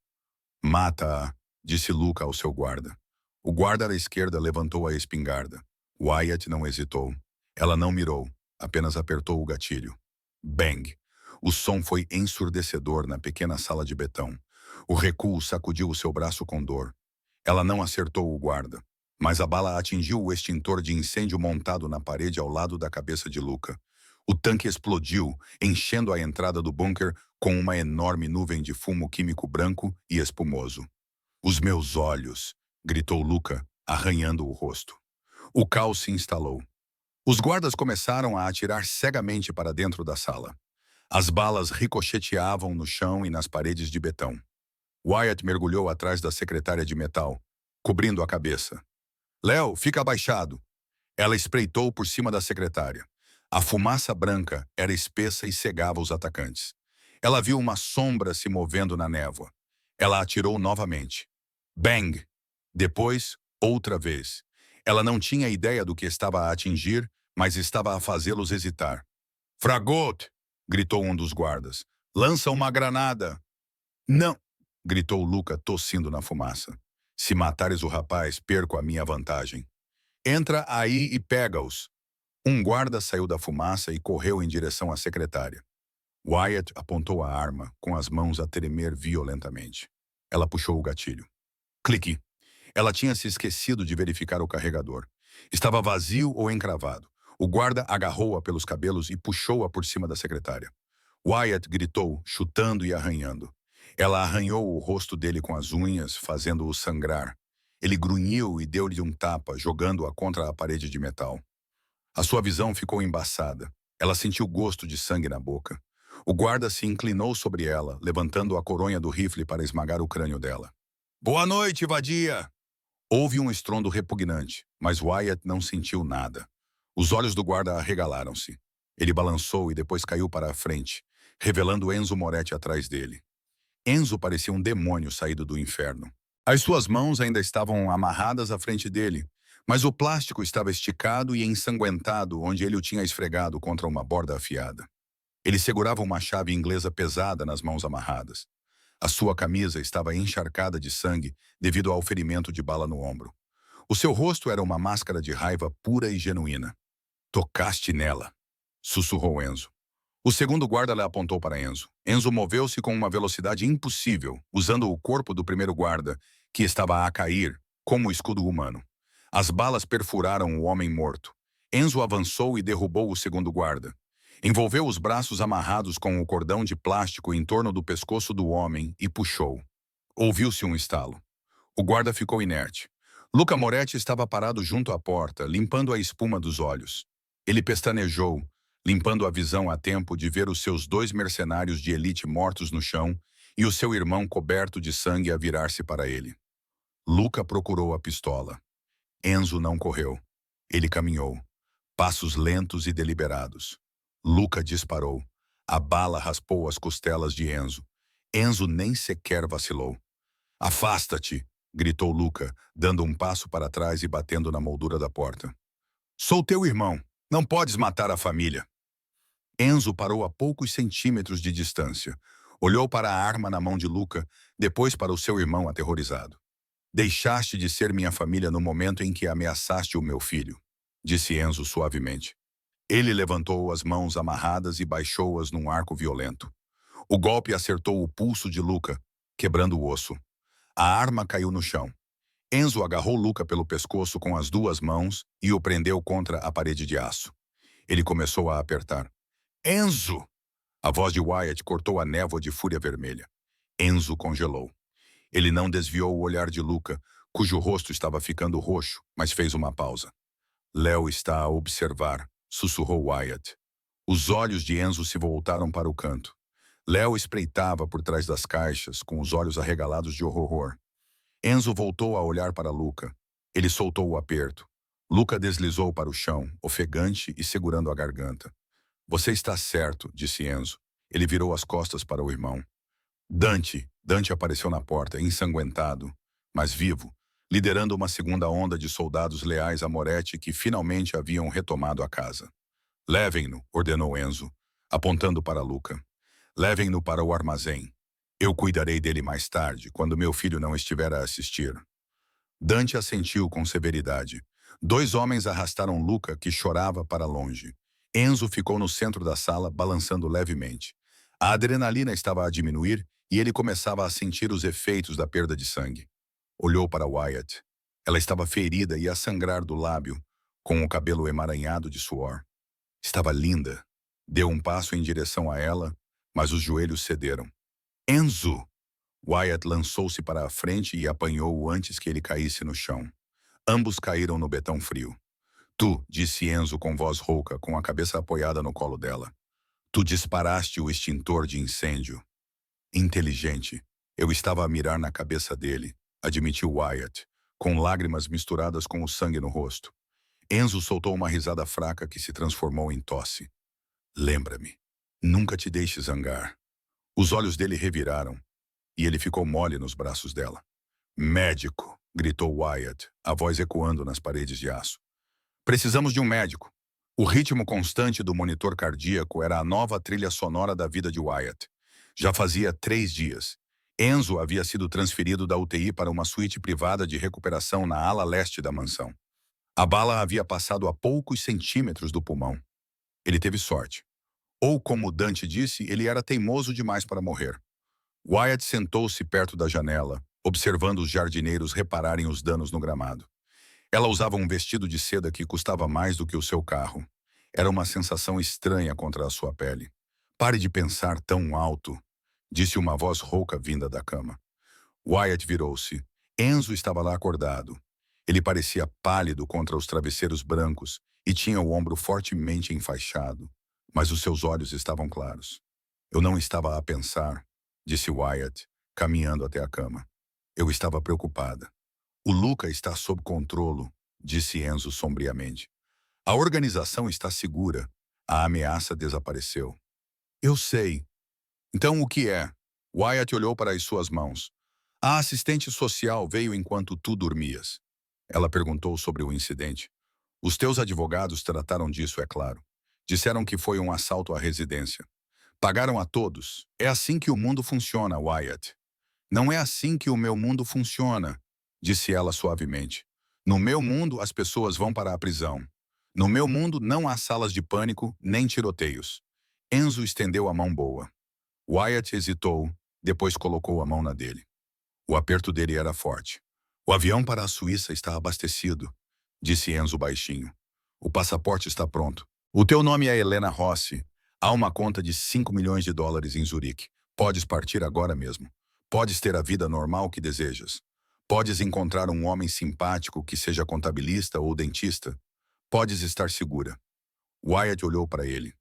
S1: Mata-a, disse Luca ao seu guarda. O guarda à esquerda levantou a espingarda. Wyatt não hesitou. Ela não mirou, apenas apertou o gatilho. Bang! O som foi ensurdecedor na pequena sala de betão. O recuo sacudiu o seu braço com dor. Ela não acertou o guarda, mas a bala atingiu o extintor de incêndio montado na parede ao lado da cabeça de Luca. O tanque explodiu, enchendo a entrada do bunker com uma enorme nuvem de fumo químico branco e espumoso. Os meus olhos! Gritou Luca, arranhando o rosto. O caos se instalou. Os guardas começaram a atirar cegamente para dentro da sala. As balas ricocheteavam no chão e nas paredes de betão. Wyatt mergulhou atrás da secretária de metal, cobrindo a cabeça. Léo, fica abaixado. Ela espreitou por cima da secretária. A fumaça branca era espessa e cegava os atacantes. Ela viu uma sombra se movendo na névoa. Ela atirou novamente. Bang! Depois, outra vez. Ela não tinha ideia do que estava a atingir, mas estava a fazê-los hesitar. Fragot! Gritou um dos guardas. Lança uma granada! Não! Gritou Luca, tossindo na fumaça. Se matares o rapaz, perco a minha vantagem. Entra aí e pega-os. Um guarda saiu da fumaça e correu em direção à secretária. Wyatt apontou a arma, com as mãos a tremer violentamente. Ela puxou o gatilho. Clique. Ela tinha se esquecido de verificar o carregador. Estava vazio ou encravado. O guarda agarrou-a pelos cabelos e puxou-a por cima da secretária. Wyatt gritou, chutando e arranhando. Ela arranhou o rosto dele com as unhas, fazendo-o sangrar. Ele grunhiu e deu-lhe um tapa, jogando-a contra a parede de metal. A sua visão ficou embaçada. Ela sentiu gosto de sangue na boca. O guarda se inclinou sobre ela, levantando a coronha do rifle para esmagar o crânio dela. Boa noite, vadia! Houve um estrondo repugnante, mas Wyatt não sentiu nada. Os olhos do guarda arregalaram-se. Ele balançou e depois caiu para a frente, revelando Enzo Moretti atrás dele. Enzo parecia um demônio saído do inferno. As suas mãos ainda estavam amarradas à frente dele, mas o plástico estava esticado e ensanguentado onde ele o tinha esfregado contra uma borda afiada. Ele segurava uma chave inglesa pesada nas mãos amarradas. A sua camisa estava encharcada de sangue devido ao ferimento de bala no ombro. O seu rosto era uma máscara de raiva pura e genuína. Tocaste nela, sussurrou Enzo. O segundo guarda lhe apontou para Enzo. Enzo moveu-se com uma velocidade impossível, usando o corpo do primeiro guarda, que estava a cair, como o escudo humano. As balas perfuraram o homem morto. Enzo avançou e derrubou o segundo guarda. Envolveu os braços amarrados com o cordão de plástico em torno do pescoço do homem e puxou. Ouviu-se um estalo. O guarda ficou inerte. Luca Moretti estava parado junto à porta, limpando a espuma dos olhos. Ele pestanejou, limpando a visão a tempo de ver os seus 2 mercenários de elite mortos no chão e o seu irmão coberto de sangue a virar-se para ele. Luca procurou a pistola. Enzo não correu. Ele caminhou, passos lentos e deliberados. Luca disparou. A bala raspou as costelas de Enzo. Enzo nem sequer vacilou. "Afasta-te!" gritou Luca, dando um passo para trás e batendo na moldura da porta. "Sou teu irmão. Não podes matar a família." Enzo parou a poucos centímetros de distância. Olhou para a arma na mão de Luca, depois para o seu irmão aterrorizado. "Deixaste de ser minha família no momento em que ameaçaste o meu filho", disse Enzo suavemente. Ele levantou as mãos amarradas e baixou-as num arco violento. O golpe acertou o pulso de Luca, quebrando o osso. A arma caiu no chão. Enzo agarrou Luca pelo pescoço com as 2 mãos e o prendeu contra a parede de aço. Ele começou a apertar. "Enzo!" A voz de Wyatt cortou a névoa de fúria vermelha. Enzo congelou. Ele não desviou o olhar de Luca, cujo rosto estava ficando roxo, mas fez uma pausa. "Léo está a observar", sussurrou Wyatt. Os olhos de Enzo se voltaram para o canto. Léo espreitava por trás das caixas, com os olhos arregalados de horror. Enzo voltou a olhar para Luca. Ele soltou o aperto. Luca deslizou para o chão, ofegante e segurando a garganta. "Você está certo", disse Enzo. Ele virou as costas para o irmão. Dante apareceu na porta, ensanguentado, mas vivo, liderando uma segunda onda de soldados leais a Moretti que finalmente haviam retomado a casa. "Levem-no", ordenou Enzo, apontando para Luca. "Levem-no para o armazém. Eu cuidarei dele mais tarde, quando meu filho não estiver a assistir." Dante assentiu com severidade. 2 homens arrastaram Luca, que chorava, para longe. Enzo ficou no centro da sala, balançando levemente. A adrenalina estava a diminuir e ele começava a sentir os efeitos da perda de sangue. Olhou para Wyatt. Ela estava ferida e a sangrar do lábio, com o cabelo emaranhado de suor. Estava linda. Deu um passo em direção a ela, mas os joelhos cederam. "Enzo!" Wyatt lançou-se para a frente e apanhou-o antes que ele caísse no chão. Ambos caíram no betão frio. "Tu", disse Enzo com voz rouca, com a cabeça apoiada no colo dela. "Tu disparaste o extintor de incêndio." "Inteligente. Eu estava a mirar na cabeça dele", admitiu Wyatt, com lágrimas misturadas com o sangue no rosto. Enzo soltou uma risada fraca que se transformou em tosse. "Lembra-me. Nunca te deixes zangar." Os olhos dele reviraram, e ele ficou mole nos braços dela. "Médico!" gritou Wyatt, a voz ecoando nas paredes de aço. "Precisamos de um médico." O ritmo constante do monitor cardíaco era a nova trilha sonora da vida de Wyatt. Já fazia 3 dias. Enzo havia sido transferido da UTI para uma suíte privada de recuperação na ala leste da mansão. A bala havia passado a poucos centímetros do pulmão. Ele teve sorte. Ou, como Dante disse, ele era teimoso demais para morrer. Wyatt sentou-se perto da janela, observando os jardineiros repararem os danos no gramado. Ela usava um vestido de seda que custava mais do que o seu carro. Era uma sensação estranha contra a sua pele. "Pare de pensar tão alto", disse uma voz rouca vinda da cama. Wyatt virou-se. Enzo estava lá acordado. Ele parecia pálido contra os travesseiros brancos e tinha o ombro fortemente enfaixado, mas os seus olhos estavam claros. "Eu não estava a pensar", disse Wyatt, caminhando até a cama. "Eu estava preocupada." "O Luca está sob controlo", disse Enzo sombriamente. "A organização está segura. A ameaça desapareceu." "Eu sei." "Então o que é?" Wyatt olhou para as suas mãos. "A assistente social veio enquanto tu dormias." Ela perguntou sobre o incidente. "Os teus advogados trataram disso, é claro. Disseram que foi um assalto à residência. Pagaram a todos. É assim que o mundo funciona, Wyatt." "Não é assim que o meu mundo funciona", disse ela suavemente. "No meu mundo, as pessoas vão para a prisão. No meu mundo, não há salas de pânico, nem tiroteios." Enzo estendeu a mão boa. Wyatt hesitou, depois colocou a mão na dele. O aperto dele era forte. "O avião para a Suíça está abastecido", disse Enzo baixinho. "O passaporte está pronto. O teu nome é Helena Rossi. Há uma conta de 5 milhões de dólares em Zurique. Podes partir agora mesmo. Podes ter a vida normal que desejas. Podes encontrar um homem simpático que seja contabilista ou dentista. Podes estar segura. Wyatt olhou para ele.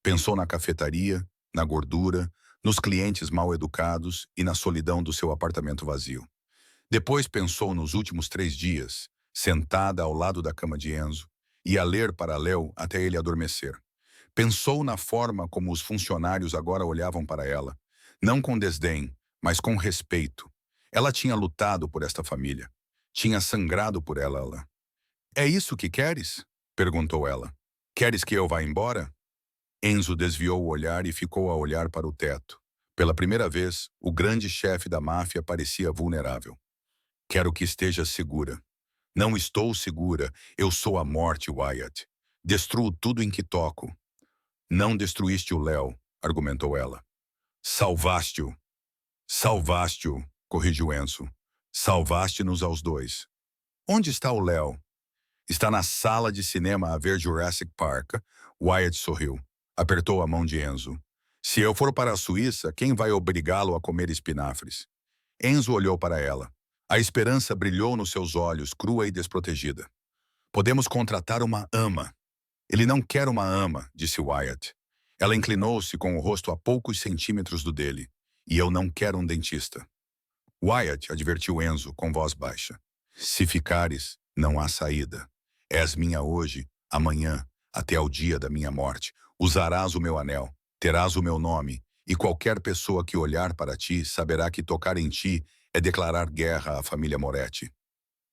S1: Pensou na cafetaria, na gordura, nos clientes mal educados e na solidão do seu apartamento vazio. Depois pensou nos últimos 3 dias, sentada ao lado da cama de Enzo, e a ler para Léo até ele adormecer. Pensou na forma como os funcionários agora olhavam para ela, não com desdém, mas com respeito. Ela tinha lutado por esta família. Tinha sangrado por ela. É isso que queres? Perguntou ela. Queres que eu vá embora? Enzo desviou o olhar e ficou a olhar para o teto. Pela primeira vez, o grande chefe da máfia parecia vulnerável. Quero que esteja segura. Não estou segura. Eu sou a morte, Wyatt. Destruo tudo em que toco. Não destruíste o Léo, argumentou ela. Salvaste-o. Salvaste-o, corrigiu Enzo. Salvaste-nos aos dois. Onde está o Léo? Está na sala de cinema a ver Jurassic Park. Wyatt sorriu. Apertou a mão de Enzo. Se eu for para a Suíça, quem vai obrigá-lo a comer espinafres? Enzo olhou para ela. A esperança brilhou nos seus olhos, crua e desprotegida. Podemos contratar uma ama. Ele não quer uma ama, disse Wyatt. Ela inclinou-se com o rosto a poucos centímetros do dele. E eu não quero um dentista. Wyatt advertiu Enzo com voz baixa. Se ficares, não há saída. És minha hoje, amanhã, até ao dia da minha morte. Usarás o meu anel, terás o meu nome, e qualquer pessoa que olhar para ti saberá que tocar em ti é declarar guerra à família Moretti.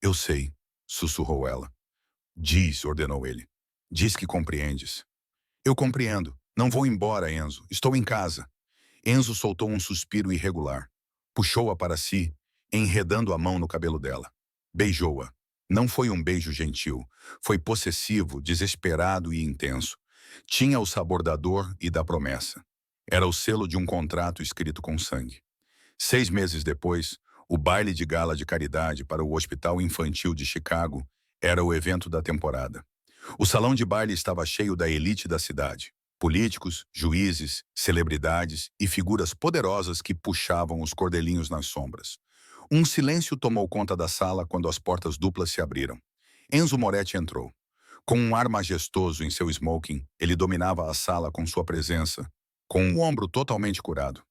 S1: Eu sei, sussurrou ela. Diz, ordenou ele. Diz que compreendes. Eu compreendo. Não vou embora, Enzo. Estou em casa. Enzo soltou um suspiro irregular. Puxou-a para si, enredando a mão no cabelo dela. Beijou-a. Não foi um beijo gentil. Foi possessivo, desesperado e intenso. Tinha o sabor da dor e da promessa. Era o selo de um contrato escrito com sangue. 6 meses depois, o baile de gala de caridade para o Hospital Infantil de Chicago era o evento da temporada. O salão de baile estava cheio da elite da cidade. Políticos, juízes, celebridades e figuras poderosas que puxavam os cordelinhos nas sombras. Um silêncio tomou conta da sala quando as portas duplas se abriram. Enzo Moretti entrou. Com um ar majestoso em seu smoking, ele dominava a sala com sua presença, com o ombro totalmente curado.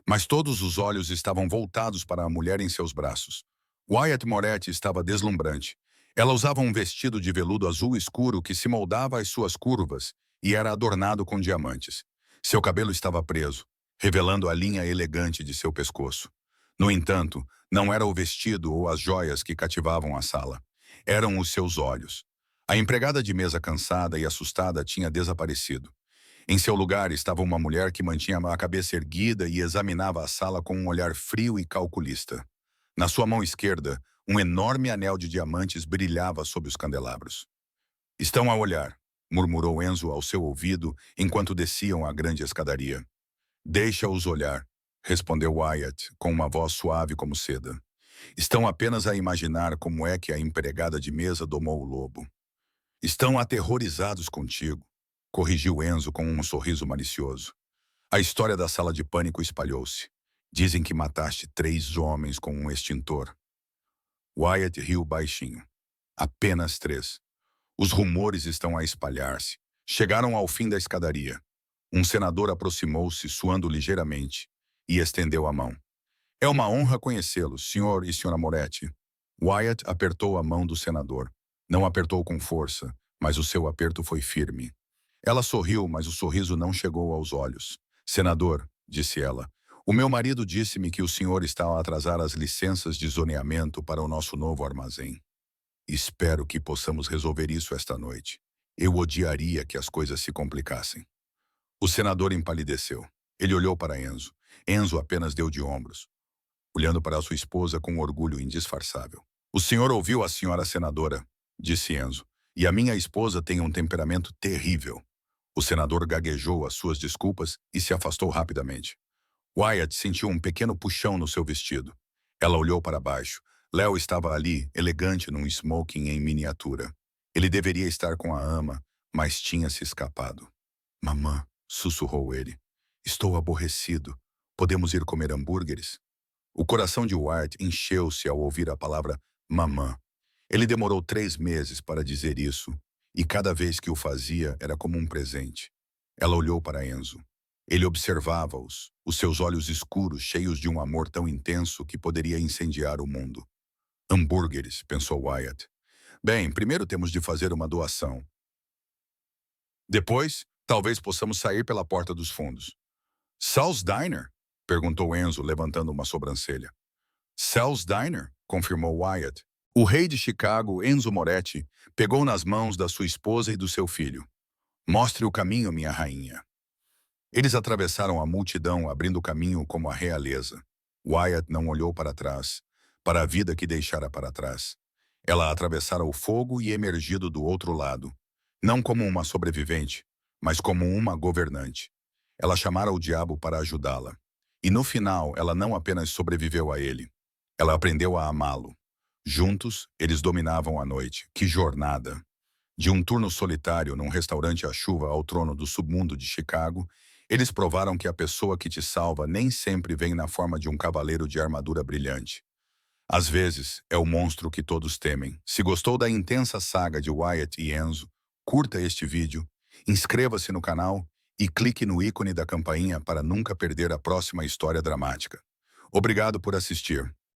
S1: Mas todos os olhos estavam voltados para a mulher em seus braços. Wyatt Moretti estava deslumbrante. Ela usava um vestido de veludo azul escuro que se moldava às suas curvas e era adornado com diamantes. Seu cabelo estava preso, revelando a linha elegante de seu pescoço. No entanto, não era o vestido ou as joias que cativavam a sala. Eram os seus olhos. A empregada de mesa cansada e assustada tinha desaparecido. Em seu lugar estava uma mulher que mantinha a cabeça erguida e examinava a sala com um olhar frio e calculista. Na sua mão esquerda, um enorme anel de diamantes brilhava sob os candelabros. Estão a olhar, murmurou Enzo ao seu ouvido enquanto desciam a grande escadaria. Deixa-os olhar, respondeu Wyatt com uma voz suave como seda. Estão apenas a imaginar como é que a empregada de mesa domou o lobo. Estão aterrorizados contigo, corrigiu Enzo com um sorriso malicioso. A história da sala de pânico espalhou-se. Dizem que mataste 3 homens com um extintor. Wyatt riu baixinho. Apenas 3. Os rumores estão a espalhar-se. Chegaram ao fim da escadaria. Um senador aproximou-se, suando ligeiramente, e estendeu a mão. É uma honra conhecê-los, senhor e senhora Moretti. Wyatt apertou a mão do senador. Não apertou com força, mas o seu aperto foi firme. Ela sorriu, mas o sorriso não chegou aos olhos. Senador, disse ela, o meu marido disse-me que o senhor está a atrasar as licenças de zoneamento para o nosso novo armazém. Espero que possamos resolver isso esta noite. Eu odiaria que as coisas se complicassem. O senador empalideceu. Ele olhou para Enzo. Enzo apenas deu de ombros, olhando para sua esposa com orgulho indisfarçável. O senhor ouviu a senhora senadora, disse Enzo, e a minha esposa tem um temperamento terrível. O senador gaguejou as suas desculpas e se afastou rapidamente. Wyatt sentiu um pequeno puxão no seu vestido. Ela olhou para baixo. Léo estava ali, elegante num smoking em miniatura. Ele deveria estar com a ama, mas tinha se escapado. Mamã, sussurrou ele. Estou aborrecido. Podemos ir comer hambúrgueres? O coração de Wyatt encheu-se ao ouvir a palavra mamã. Ele demorou 3 meses para dizer isso, e cada vez que o fazia era como um presente. Ela olhou para Enzo. Ele observava-os, os seus olhos escuros cheios de um amor tão intenso que poderia incendiar o mundo. Hambúrgueres, pensou Wyatt. Bem, primeiro temos de fazer uma doação. Depois, talvez possamos sair pela porta dos fundos. Sal's Diner? Perguntou Enzo, levantando uma sobrancelha. Sal's Diner? Confirmou Wyatt. O rei de Chicago, Enzo Moretti, pegou nas mãos da sua esposa e do seu filho. Mostre o caminho, minha rainha. Eles atravessaram a multidão, abrindo caminho como a realeza. Wyatt não olhou para trás, para a vida que deixara para trás. Ela atravessara o fogo e emergido do outro lado, não como uma sobrevivente, mas como uma governante. Ela chamara o diabo para ajudá-la. E no final, ela não apenas sobreviveu a ele, ela aprendeu a amá-lo. Juntos, eles dominavam a noite. Que jornada! De um turno solitário num restaurante à chuva ao trono do submundo de Chicago, eles provaram que a pessoa que te salva nem sempre vem na forma de um cavaleiro de armadura brilhante. Às vezes, é o monstro que todos temem. Se gostou da intensa saga de Wyatt e Enzo, curta este vídeo, inscreva-se no canal e clique no ícone da campainha para nunca perder a próxima história dramática. Obrigado por assistir.